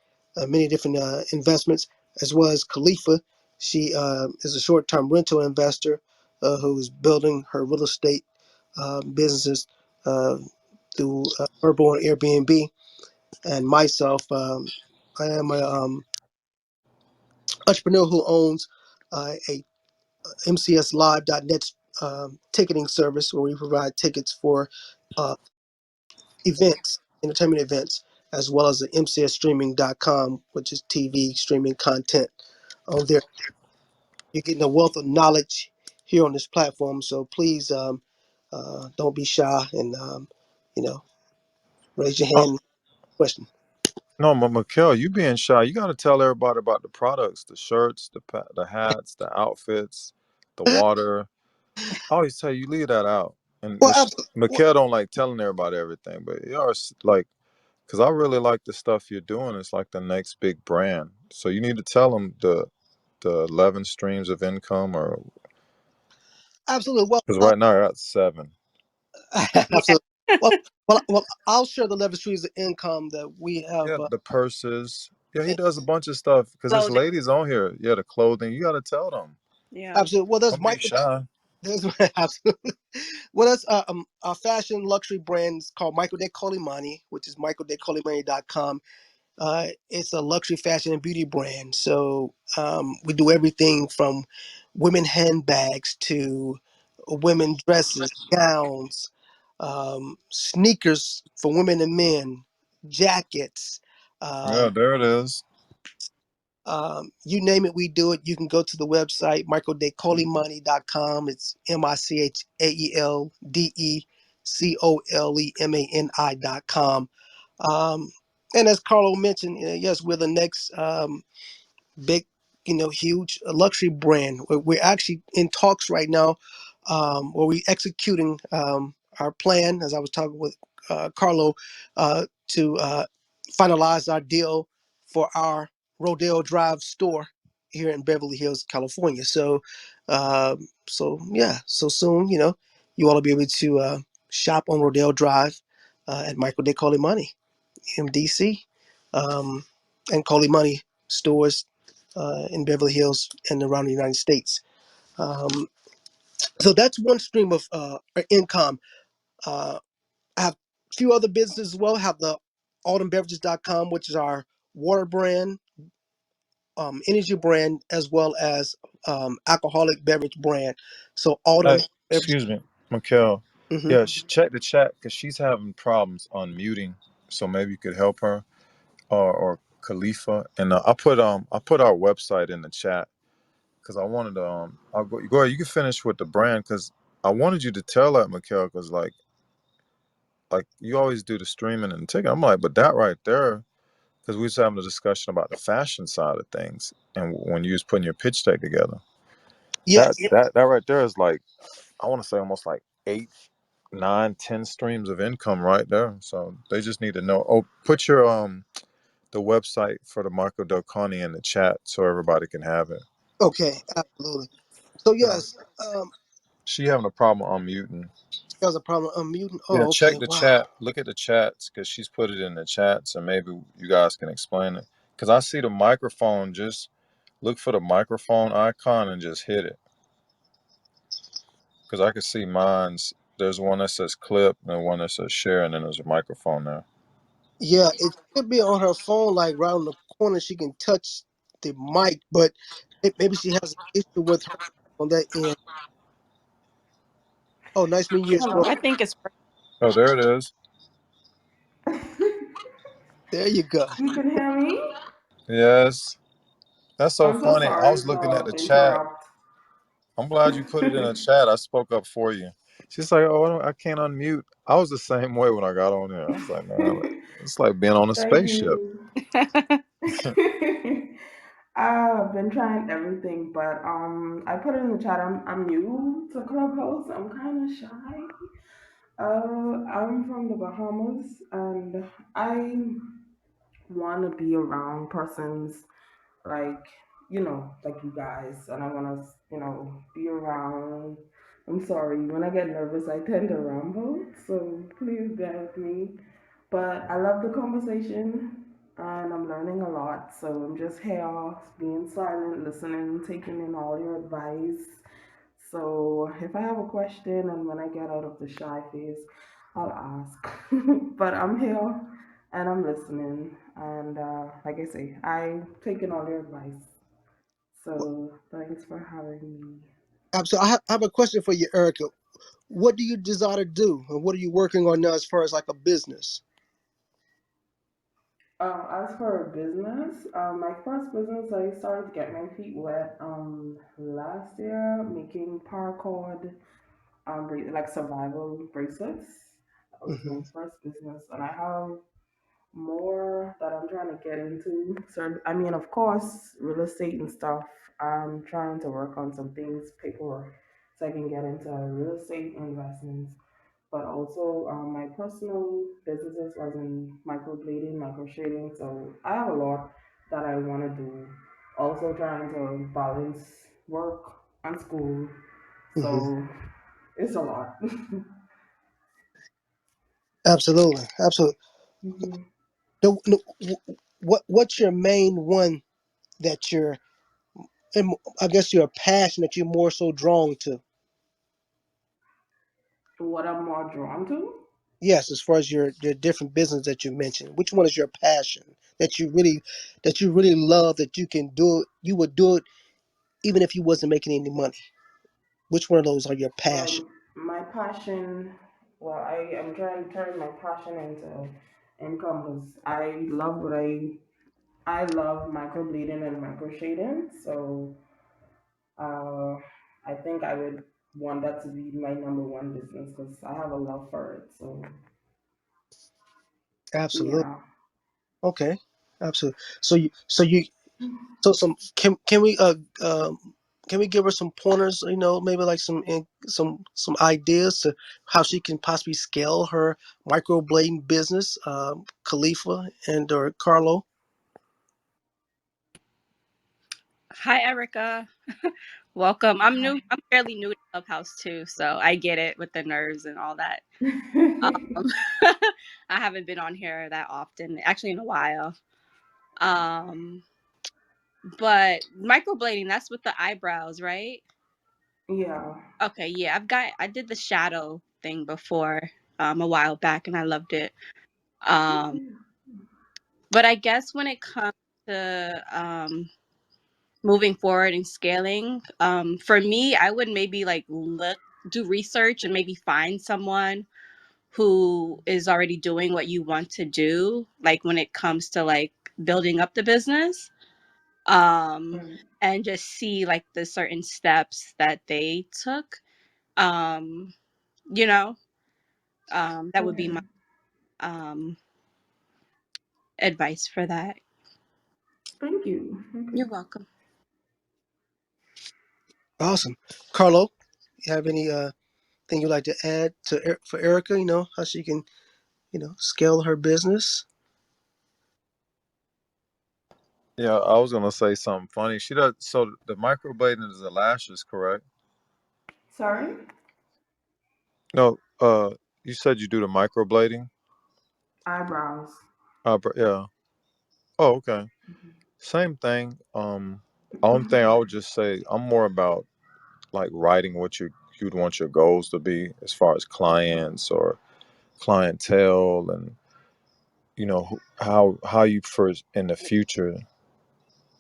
many different investments, as well as Khalifa. She is a short-term rental investor who's building her real estate businesses uh, through Urban and Airbnb. And myself, I am a entrepreneur who owns a MCSLive.net ticketing service where we provide tickets for uh, events, entertainment events, as well as the MCSstreaming.com, which is TV streaming content. On there, you're getting a wealth of knowledge here on this platform. So please don't be shy and you know raise your No, hand. Question. no, but Mikhail, you being shy, you got to tell everybody about the products, the shirts, the hats, the outfits, the water. I always tell you, you leave that out. And Well, absolutely. Well, Mikhail don't like telling everybody everything, but yours, like, because I really like the stuff you're doing. It's like the next big brand. So you need to tell them the 11 streams of income, or absolutely. Well, because right now you're at 7. Yeah. absolutely. Well, I'll share the leverage streams of income that we have. Yeah, the purses. Yeah, he Eh, does a bunch of stuff because there's Clothing. ladies on here. Yeah, the clothing. You got to tell them. Yeah. absolutely. Well, there's Don't be Michael. shy. There's absolutely. Well, that's a fashion luxury brand called Michael De Colimani, which is michaeldecolimani.com. It's a luxury fashion and beauty brand. So we do everything from women handbags to women dresses, gowns, sneakers for women and men, jackets. Yeah, Um, there it is. you name it, we do it. You can go to the website, michaeldecolimani.com. It's michaeldecolemani.com. Um, and as Carlo mentioned, yes, we're the next big, huge luxury brand. We're actually in talks right now where we're executing our plan, as I was talking with Carlo, to finalize our deal for our Rodeo Drive store here in Beverly Hills, California. So yeah, so soon, you all will be able to shop on Rodeo Drive at Michael De Money, MDC, and Money stores in Beverly Hills and around the United States. Um, so that's one stream of income. I have a few other businesses as well. I have the autumnbeverages.com, which is our water brand, energy brand, as well as alcoholic beverage brand. So all Hey, them beverages. excuse me, Mikhail. Hmm. Yeah, check the chat because she's having problems unmuting. So maybe you could help her, or Khalifa. And I put our website in the chat because I wanted to I'll go ahead. You can finish with the brand because I wanted you to tell that, Mikhail, because like you always do the streaming and the ticket. I'm like, but that right there, because we was having a discussion about the fashion side of things, and when you was putting your pitch deck together, that Yes. that right there is like, I want to say almost like 8, 9, 10 streams of income right there. So they just need to know. Oh, put your the website for the Marco Del Conte in the chat so everybody can have it. Okay. Absolutely. So Yeah. yes, She having a problem unmuting. there's a problem unmuting. Yeah, Oh, okay. check the Wow. chat. Look at the chats because she's put it in the chat, so maybe you guys can explain it. Because I see the microphone. Just look for the microphone icon and just hit it. Because I can see mine's. There's one that says clip and one that says share, and then there's a microphone there. Yeah, it should be on her phone, like right on the corner. She can touch the mic, but maybe she has an issue with her on that end. Oh, nice meeting you as well. I Hello. think it's Oh, there it is. There you go. You can hear me? Yes. That's so I'm so funny. I sorry was looking at to the chat. interrupt. I'm glad you put it in the chat. I spoke up for you. She's like, "Oh, I can't unmute." I was the same way when I got on here. I was like, "Man, it's like being on a Thank spaceship." you. I've been trying everything, but I put it in the chat. I'm new to Clubhouse. I'm kind of shy. I'm from the Bahamas, and I want to be around persons like like you guys, and I want to be around. I'm sorry, when I get nervous I tend to ramble, so please bear with me, but I love the conversation and I'm learning a lot, so I'm just here being silent, listening, taking in all your advice. So if I have a question and when I get out of the shy phase, I'll ask. But I'm here and I'm listening. And like I say, I taken all your advice. So thanks for having me. So I have a question for you, Erica. What do you desire to do, and what are you working on now as far as like a business? As for a business, my first business, I started to get my feet wet last year, making paracord, like survival bracelets. That was my Hmm. first business, and I have more that I'm trying to get into. So, I mean, of course, real estate and stuff. I'm trying to work on some things, paperwork, so I can get into real estate investments. But also, my personal businesses was in microblading, microshading. So I have a lot that I want to do. Also, trying to balance work and school. Hmm. So it's a lot. Absolutely, absolutely. hmm What's your main one that you're, and I guess your passion that you're more so drawn to? What I'm more drawn to. Yes, as far as your different business that you mentioned, which one is your passion that you really love that you can do it, you would do it even if you wasn't making any money? Which one of those are your passion? My passion, well, I am trying to turn my passion into income because I love microblading and microshading. So I think I would want that to be my number one business because I have a love for it. So Absolutely. yeah. Okay. Absolutely. So some can we give her some pointers? You know, maybe like some ideas to how she can possibly scale her microblading business. Khalifa and or Carlo. Hi, Erica. Welcome. I'm new. I'm fairly new to Clubhouse too, so I get it with the nerves and all that. Um, I haven't been on here that often, actually, in a while. Um, but microblading, that's with the eyebrows, right? Yeah. Okay, yeah, I did the shadow thing before, a while back, and I loved it. Um, But I guess when it comes to moving forward and scaling, for me, I would maybe like do research and maybe find someone who is already doing what you want to do, like when it comes to like building up the business, Right. and just see like the certain steps that they took. um you know, that would be Okay. my um advice for that. Thank you. Okay. You're welcome. Awesome. Carlo, you have any thing you'd like to add to for Erica? How she can scale her business. Yeah, I was gonna say something funny. She does. So the microblading is the lashes, correct? Sorry. No. You said you do the microblading. Eyebrows. Yeah. Oh, okay. Same thing. Only thing I would just say, I'm more about like writing what you'd want your goals to be as far as clients or clientele, and how you first in the future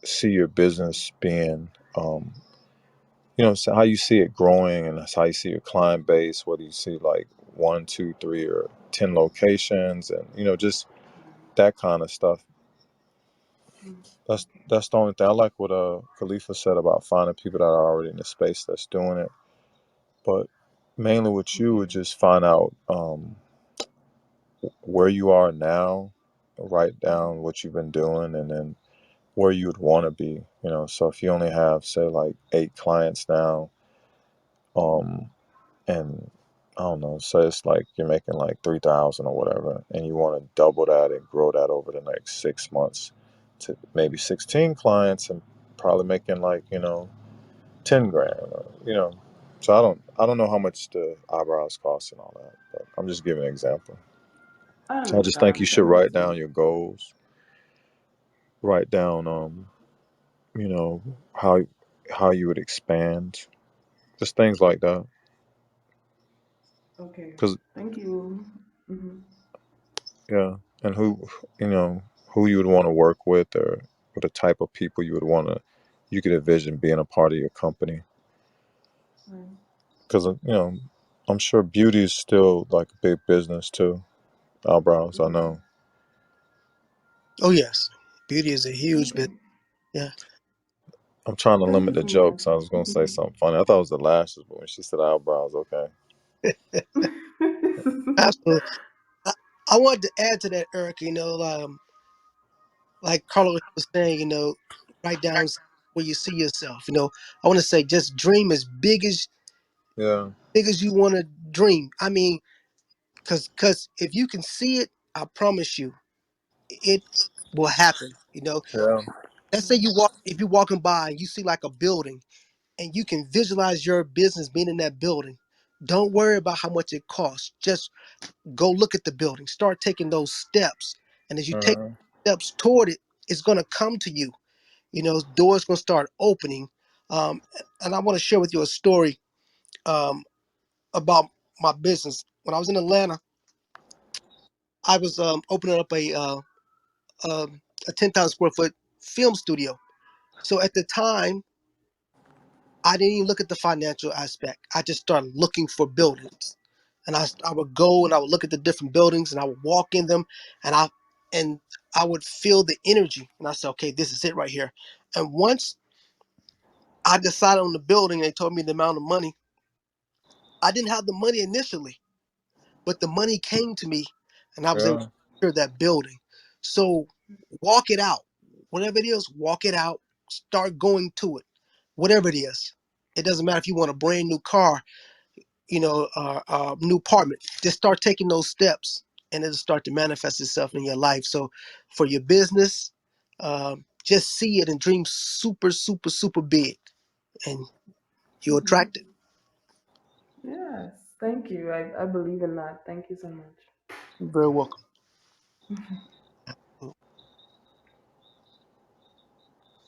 see your business being. So how you see it growing, and that's how you see your client base. Whether you see like one, two, three, or 10 locations, and just that kind of stuff. That's the only thing. I like what Khalifa said about finding people that are already in the space that's doing it. But mainly, what you would Okay. just find out where you are now, write Right. down what you've been doing, and then where you would want to be. So if you only have, say, like 8 clients now, um, and I don't know, say it's like you're making like 3,000 or whatever, and you want to double that and grow that over the next 6 months to maybe 16 clients and probably making like 10 grand, so I don't know how much the eyebrows cost and all that, but I'm just giving an example. I So I just think you understand. should That makes write down sense. your goals, write down you know how how you would expand, just things like that. Okay. Because Thank you. Hmm. yeah, and who you would want to work with, or what the type of people you could envision being a part of your company. Right. Because I'm sure beauty is still like a big business too. Eyebrows, I Hmm. know. Oh yes, beauty is a huge business. Okay. Yeah. I'm trying to Thank limit you the so much. jokes. I was gonna say something funny. I thought it was the lashes, but when she said eyebrows, okay. Absolutely. I, I wanted to add to that, Eric. Like Carlos was saying, write down where you see yourself. I want to say just dream as Yeah. big as you want to dream. I mean, because if you can see it, I promise you, it will happen. Yeah. Let's say if you're walking by and you see like a building and you can visualize your business being in that building. Don't worry about how much it costs. Just go look at the building. Start taking those steps. And as you take Uh-huh. steps toward it, it's going to come to you. Doors going to start opening. Um, and I want to share with you a story um, about my business. When I was in Atlanta, I was opening up a 10,000 square foot film studio. So at the time, I didn't even look at the financial aspect. I just started looking for buildings, and I would go and I would look at the different buildings, and I would walk in them, and I would feel the energy, and I said, okay, this is it right here. And once I decided on the building, they told me the amount of money. I didn't have the money initially, but the money came to me, and I was able to Yeah. secure that building. So walk it out, whatever it is, walk it out. Start going to it, whatever it is. It doesn't matter if you want a brand new car, new apartment. Just start taking those steps, and it'll start to manifest itself in your life. So, for your business, just see it and dream super, super, super big, and you Hmm. attract it. Yes. Thank you. I believe in that. Thank you so much. You're very welcome.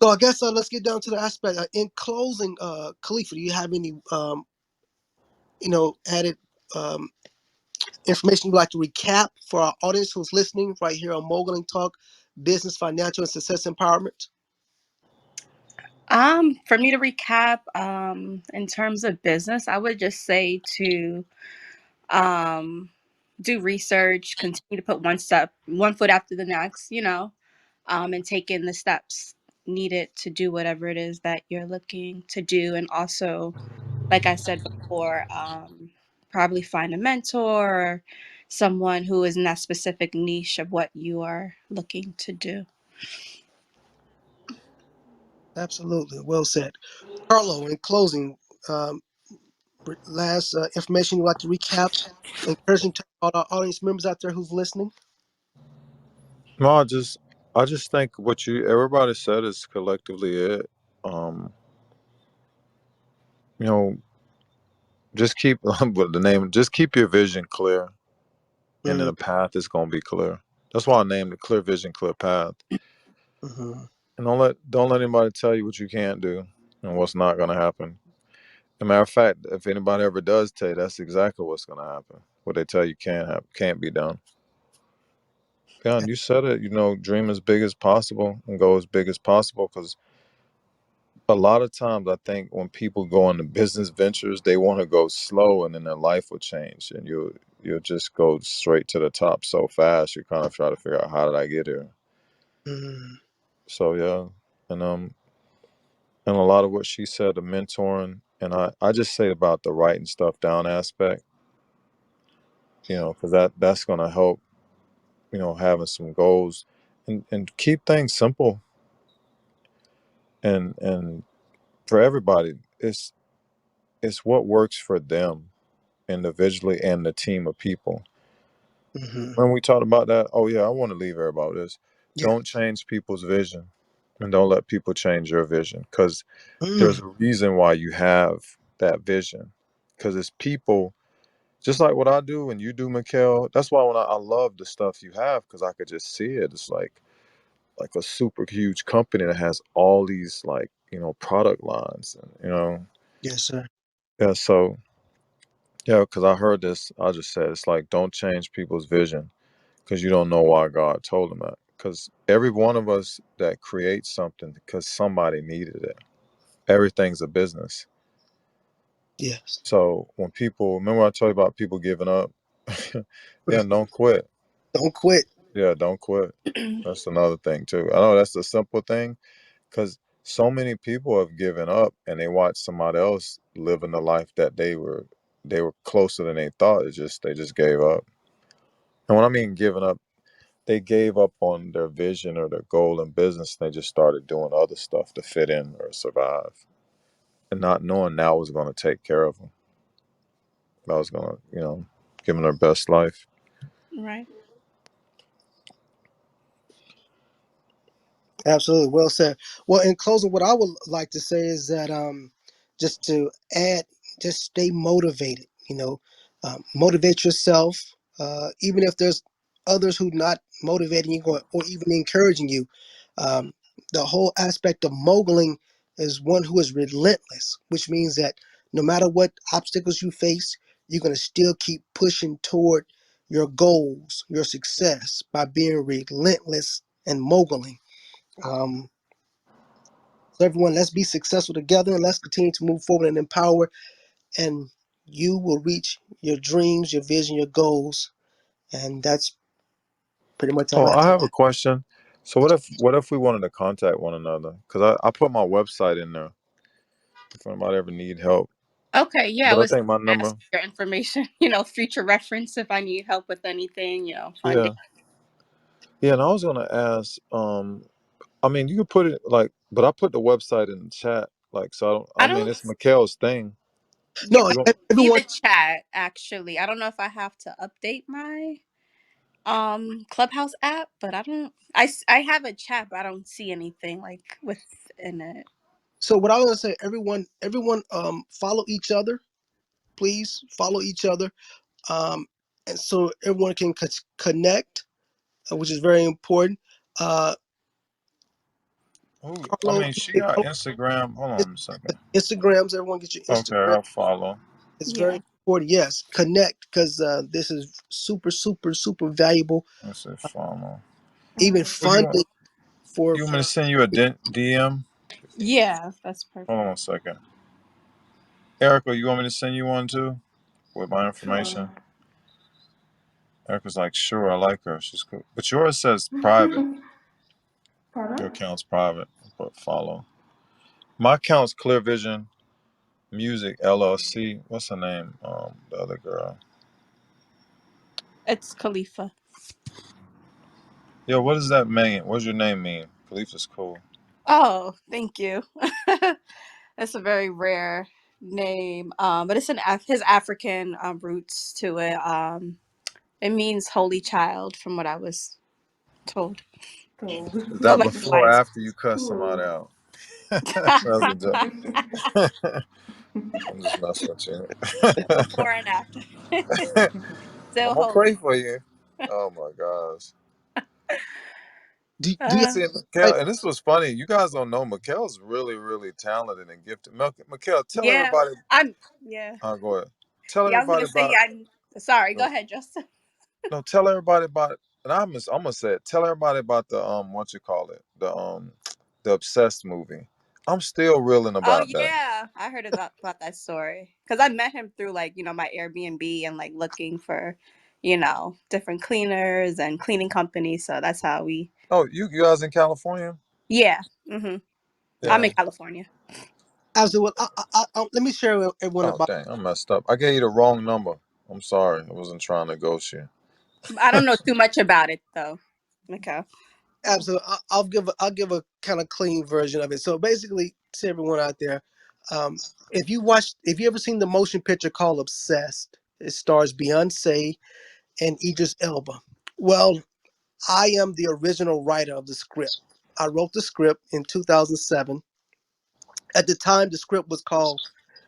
So, I guess let's get down to the aspect. In closing, Khalifa, do you have any, added information you'd like to recap for our audience who's listening right here on Moguling Talk business, financial, and success empowerment? For me to recap, in terms of business, I would just say to um do research, continue to put one foot after the next, and take in the steps needed to do whatever it is that you're looking to do. And also, like I said before, probably find a mentor or someone who is in that specific niche of what you are looking to do. Absolutely. Well said. Carlo, in closing, um, last information you'd like to recap, encouraging to all our audience members out there who's listening? No, I just think what you everybody said is collectively it. Um, you know, just keep with the name. Just keep your vision clear, and then Mm-hmm. the path is gonna be clear. That's why I named it Clear Vision, Clear Path. Mm-hmm. And don't let anybody tell you what you can't do and what's not gonna happen. As a matter of fact, if anybody ever does tell you, that's exactly what's gonna happen. What they tell you can't be done. Yeah, and you said it. Dream as big as possible and go as big as possible. Because a lot of times, I think when people go into business ventures, they want to go slow, and then their life will change, and you'll just go straight to the top so fast. You kind of try to figure out how did I get here. Mm-hmm. So yeah, and a lot of what she said, the mentoring, and I just say about the writing stuff down aspect, because that's gonna help. Having some goals and keep things simple and for everybody. It's what works for them individually and the team of people. Mm-hmm. When we talked about that, oh yeah, I want to leave everybody with this. Yeah. Don't change people's vision and don't let people change your vision because there's Mm. a reason why you have that vision. Because it's people, just like what I do and you do, Mikhail. That's why when I love the stuff you have because I could just see it. It's like a super huge company that has all these like product lines and Yes, sir. yeah. So yeah, because I heard this, I just said it's like don't change people's vision because you don't know why God told them that. Because every one of us that creates something because somebody needed it. Everything's a business. Yes. So when people remember I told you about people giving up, yeah, don't quit. Don't quit. Yeah, don't quit. That's another thing too. I know that's a simple thing because so many people have given up and they watch somebody else living the life that they were closer than they thought. They just gave up. And when I mean giving up, they gave up on their vision or their goal in business. And they just started doing other stuff to fit in or survive, and not knowing that was going to take care of them. That was going to, give them their best life. Right. Absolutely. Well said. Well, in closing, what I would like to say is that just to add, just stay motivated. Motivate yourself, even if there's others who not motivating you or even encouraging you. Um, the whole aspect of moguling is one who is relentless, which means that no matter what obstacles you face, you're going to still keep pushing toward your goals, your success by being relentless and moguling. Um, so everyone, let's be successful together and let's continue to move forward and empower, and you will reach your dreams, your vision, your goals. And that's pretty much all Oh, I have I to have a question. So what if we wanted to contact one another? Because I put my website in there if anybody ever need help. Okay, yeah, I But I was think my ask number, your information, future reference if I need help with anything, funding. yeah, yeah. And I was gonna ask, I mean, you could put it like, but I put the website in the chat, like, so I don't. I I mean, don't it's Mikhail's thing. Yeah, No, You want, see everyone. the chat actually. I don't know if I have to update my Clubhouse app, but I have a chat, but I don't see anything like within it. So what I was gonna say, everyone, follow each other. Please follow each other, um, and so everyone can connect, which is very important. Uh, I Carlo, mean, she got Instagram. Hold on a second. Instagrams. Everyone get your Okay, Instagram. I'll follow. It's very Yeah. important. Yes, connect because this is super, super, super valuable. Let's say follow. even Right. Well, funding for you want me to send you a DM? Yeah, that's Hold on perfect. a second. Erica, you want me to send you one too with my information? Sure. Erica's like, sure, I like her. She's cool. But yours says private. Pardon? Your account's private. But follow. My account's Clear Vision Music LLC. What's her name? The other girl. It's Khalifa. Yo, what does that mean? What does your name mean? Khalifa's cool. Oh, thank you. That's a very rare name, but it's his African roots to it. It means holy child, from what I was told. Told. Is Oh, that like before or advice. after you cuss somebody Cool. out? That's a joke. I'm just messing with you. Before and after. I'm Still gonna pray holy. for you. Oh my gosh. do you See, like, Mikhail, and this was funny. You guys don't know Mikhail's really, really talented and gifted. Mikhail, tell Yeah, everybody. I'm. Yeah, Go ahead. Tell yeah. I was everybody gonna say about. yeah. Sorry. Go No, ahead, Justin. no, tell everybody about. And I'm gonna say it. Tell everybody about the what you call it, the Obsessed movie. I'm still reeling Oh about that. yeah, I heard about that story because I met him through like my Airbnb and like looking for different cleaners and cleaning companies. So that's how we. Oh, you guys in California? Yeah. Hmm. I'm Yeah. in California. absolutely? Well, let me share with everyone Oh about dang, I messed up. I gave you the wrong number. I'm sorry. I wasn't trying to ghost you. I don't know too much about it though. Okay. absolutely. I'll give a kind of clean version of it. So basically, to everyone out there, um, if you ever seen the motion picture called Obsessed, it stars Beyonce and Idris Elba. Well, I am the original writer of the script. I wrote the script in 2007. At the time, the script was called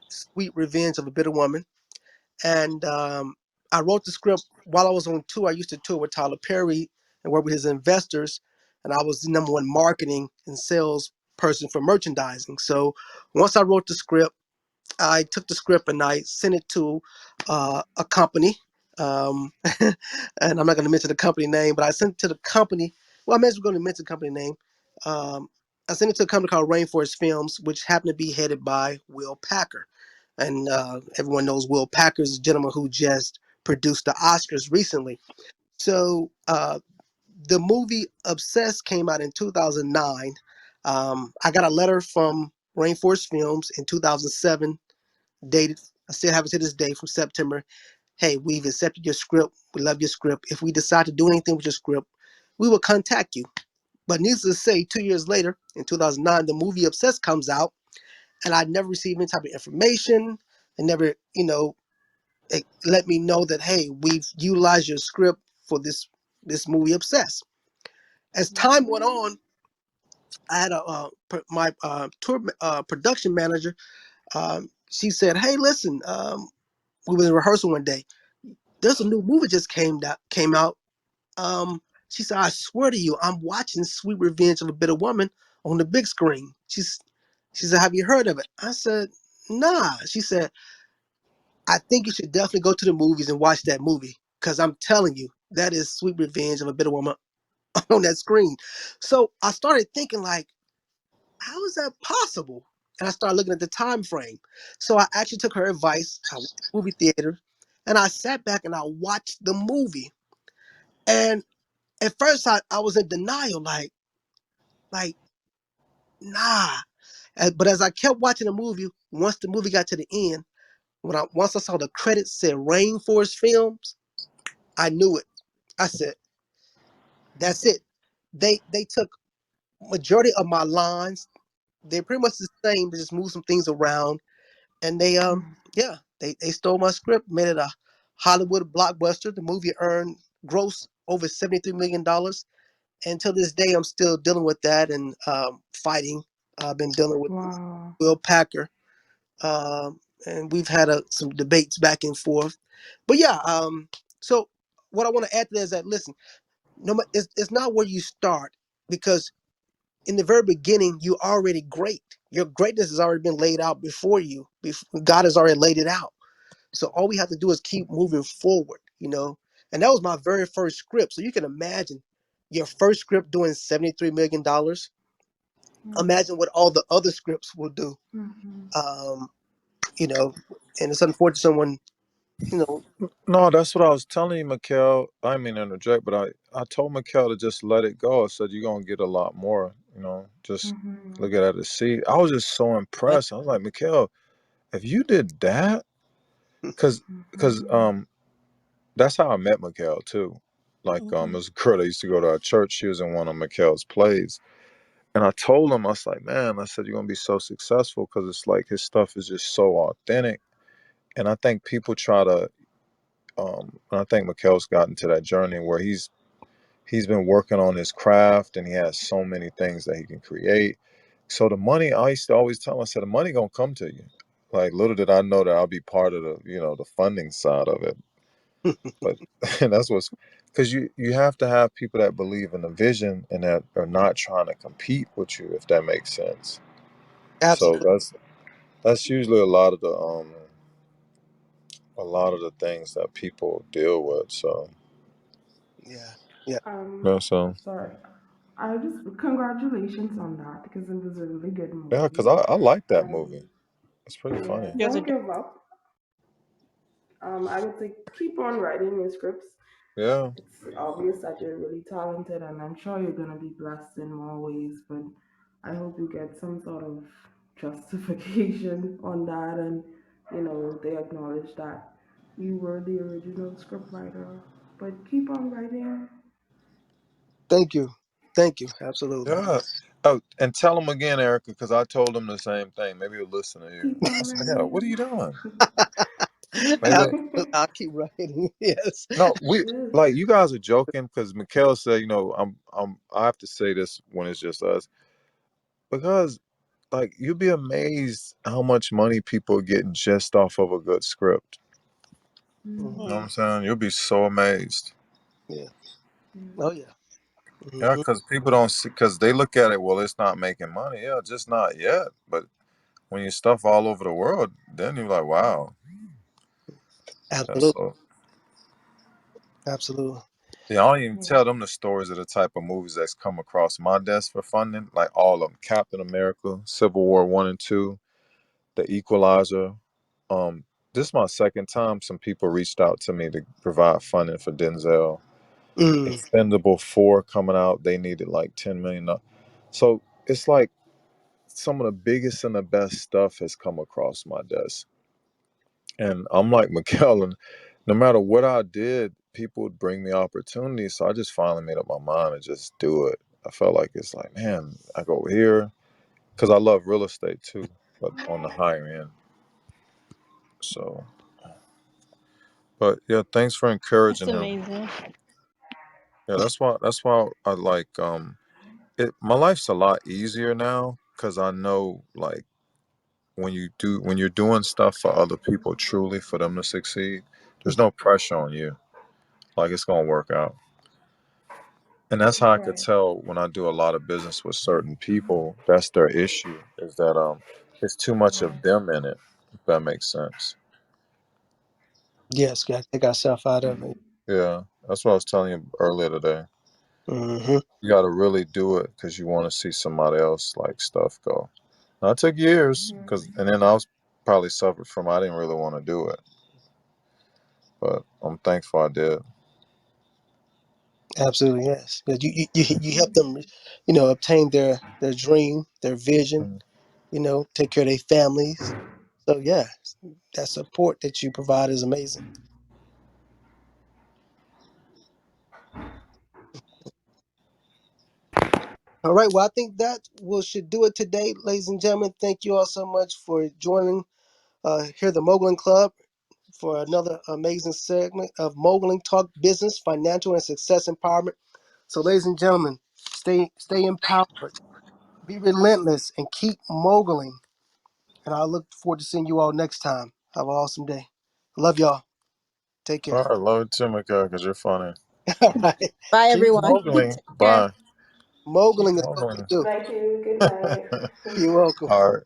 Sweet Revenge of a Bitter Woman. And I wrote the script while I was on tour. I used to tour with Tyler Perry and work with his investors. And I was the number one marketing and sales person for merchandising. So once I wrote the script, I took the script and I sent it to a company. And I'm not going to mention the company name, but I sent it to the company. Well, I may as well going to mention the company name. Um, I sent it to a company called Rainforest Films, which happened to be headed by Will Packer. And everyone knows Will Packer is a gentleman who just produced the Oscars recently. So the movie Obsessed came out in 2009. I got a letter from Rainforest Films in 2007 dated. I still have it to this day from September. Hey, we've accepted your script. We love your script. If we decide to do anything with your script, we will contact you. But needless to say, 2 years later, in 2009, the movie Obsessed comes out, and I never received any type of information. They never, let me know that hey, we've utilized your script for this movie Obsessed. As time went Mm. on, I had my tour production manager. She said, "Hey, listen, we were in rehearsal one day. There's a new movie just came out. She said, I swear to you, I'm watching Sweet Revenge of a Bitter Woman on the big screen. She said, have you heard of it? I said, nah. She said, I think you should definitely go to the movies and watch that movie. Cause I'm telling you, that is Sweet Revenge of a Bitter Woman on that screen. So I started thinking like, how is that possible? And I started looking at the time frame. So I actually took her advice. I went to the movie theater and I sat back and I watched the movie. And at first I was in denial, like, nah. But as I kept watching the movie, once the movie got to the end, once I saw the credits said Rainforest Films, I knew it. I said, that's it. They took majority of my lines. They're pretty much the same. They just moved some things around. And yeah, they stole my script, made it a Hollywood blockbuster. The movie earned gross over $73 million. And to this day, I'm still dealing with that and fighting. I've been dealing with Wow. Will Packer, and we've had some debates back and forth. But yeah, so what I want to add to that is that listen, it's not where you start because in the very beginning you're already great. Your greatness has already been laid out before you. God has already laid it out. So all we have to do is keep moving forward. And that was my very first script. So you can imagine. your first script doing $73 million. Imagine what all the other scripts will do. Mm-hmm. Um, you know, and it's unfortunate someone, you know, No, that's what I was telling you, Mikhail. I didn't mean to interject, but I told Mikhail to just let it go. I said, you're going to get a lot more, just Mm-hmm. look at it as seed. I was just so thank impressed. I was like, Mikhail, if you did that, you. because cause, Mm-hmm. that's how I met Mikhail, too. Like, Mhm. this girl that used to go to our church, she was in one of Mikhail's plays. And I told him, I was like, man, I said, you're going to be so successful because it's like his stuff is just so authentic. And I think people try to, and I think Mikhail's gotten to that journey where he's been working on his craft and he has so many things that he can create. So the money, I used to always tell him, I said, the money gonna come to you. Like little did I know that I'll be part of the funding side of it. But and that's what's because you have to have people that believe in the vision and that are not trying to compete with you, if that makes sense. So Absolutely. that's usually a lot of the things that people deal with. So Yeah. Yeah. so Sorry. I just congratulations on that because it was a really good yeah, because movie. I like that And movie. It's pretty yeah, funny. Yours are don't dope. give up. I would say keep on writing your scripts. Yeah. It's obvious that you're really talented, and I'm sure you're gonna be blessed in more ways. But I hope you get some sort of justification on that, and they acknowledge that you were the original scriptwriter. But keep on writing. Thank you. Thank you. Absolutely. Yeah. Oh, and tell him again, Erica, because I told him the same thing. Maybe he'll listen to you. Keep I on said, "Yeah, what are writing. you doing?" Maybe Absolutely. I'll keep writing. Yes. no. We Yes. like you guys are joking because Mikhail said, I have to say this when it's just us because like you'd be amazed how much money people are getting just off of a good script. You know Hmm. what Mm. I'm saying? You'll be so amazed. Yeah. Mm-hmm. Oh yeah. Yeah, Hmm. because people don't see because they look at it. Well, it's not making money. Yeah, just not yet. But when you stuff all over the world, then you're like, wow. That's Absolutely. so. Absolutely. Yeah, I don't even Yeah. tell them the stories of the type of movies that's come across my desk for funding, like all of them: Captain America, Civil War One and Two, The Equalizer. Um, this is my second time some people reached out to me to provide funding for Denzel. Mm. Expendable Four coming out, they needed like $10 million. So it's like some of the biggest and the best stuff has come across my desk. And I'm like McKellen, no matter what I did, people would bring me opportunities. So I just finally made up my mind to just do it. I felt like it's like, man, I go here because I love real estate too, but on the higher end. So, but yeah, thanks for That's encouraging him. amazing. Yeah, that's why I like it. My life's a lot easier now because I know like when you're doing stuff for other people truly for them to succeed, there's no pressure on you. Like it's gonna work out. And that's how I could Right. tell when I do a lot of business with certain people, that's their issue, is that it's too much of Right. them in it, if that makes sense. Yes. Got to take ourselves out of it. Yeah. That's what I was telling you earlier today. Hmm. You gotta really do it because you want to see somebody else like stuff go. Now, it took years because Mm-hmm. and then I was probably suffered from I didn't really want to do it. But I'm thankful I did. Absolutely. Yes. You help them, obtain their dream, their vision. Mm. Take care of their families. So yeah, that support that you provide is amazing. All right. Well, I think that will should do it today, ladies and gentlemen. Thank you all so much for joining here, the Moguling Club, for another amazing segment of Moguling Talk Business, Financial, and Success Empowerment. So, ladies and gentlemen, stay empowered, be relentless, and keep moguling. And I look forward to seeing you all next time. Have an awesome day. Love y'all. Take All care. right, love it too, Mika, because you're funny. All right. Bye, Keep everyone. moguling. Take care. Bye. Keep Moguling is what we moguling. do. Thank you. Good night. You're welcome. All right.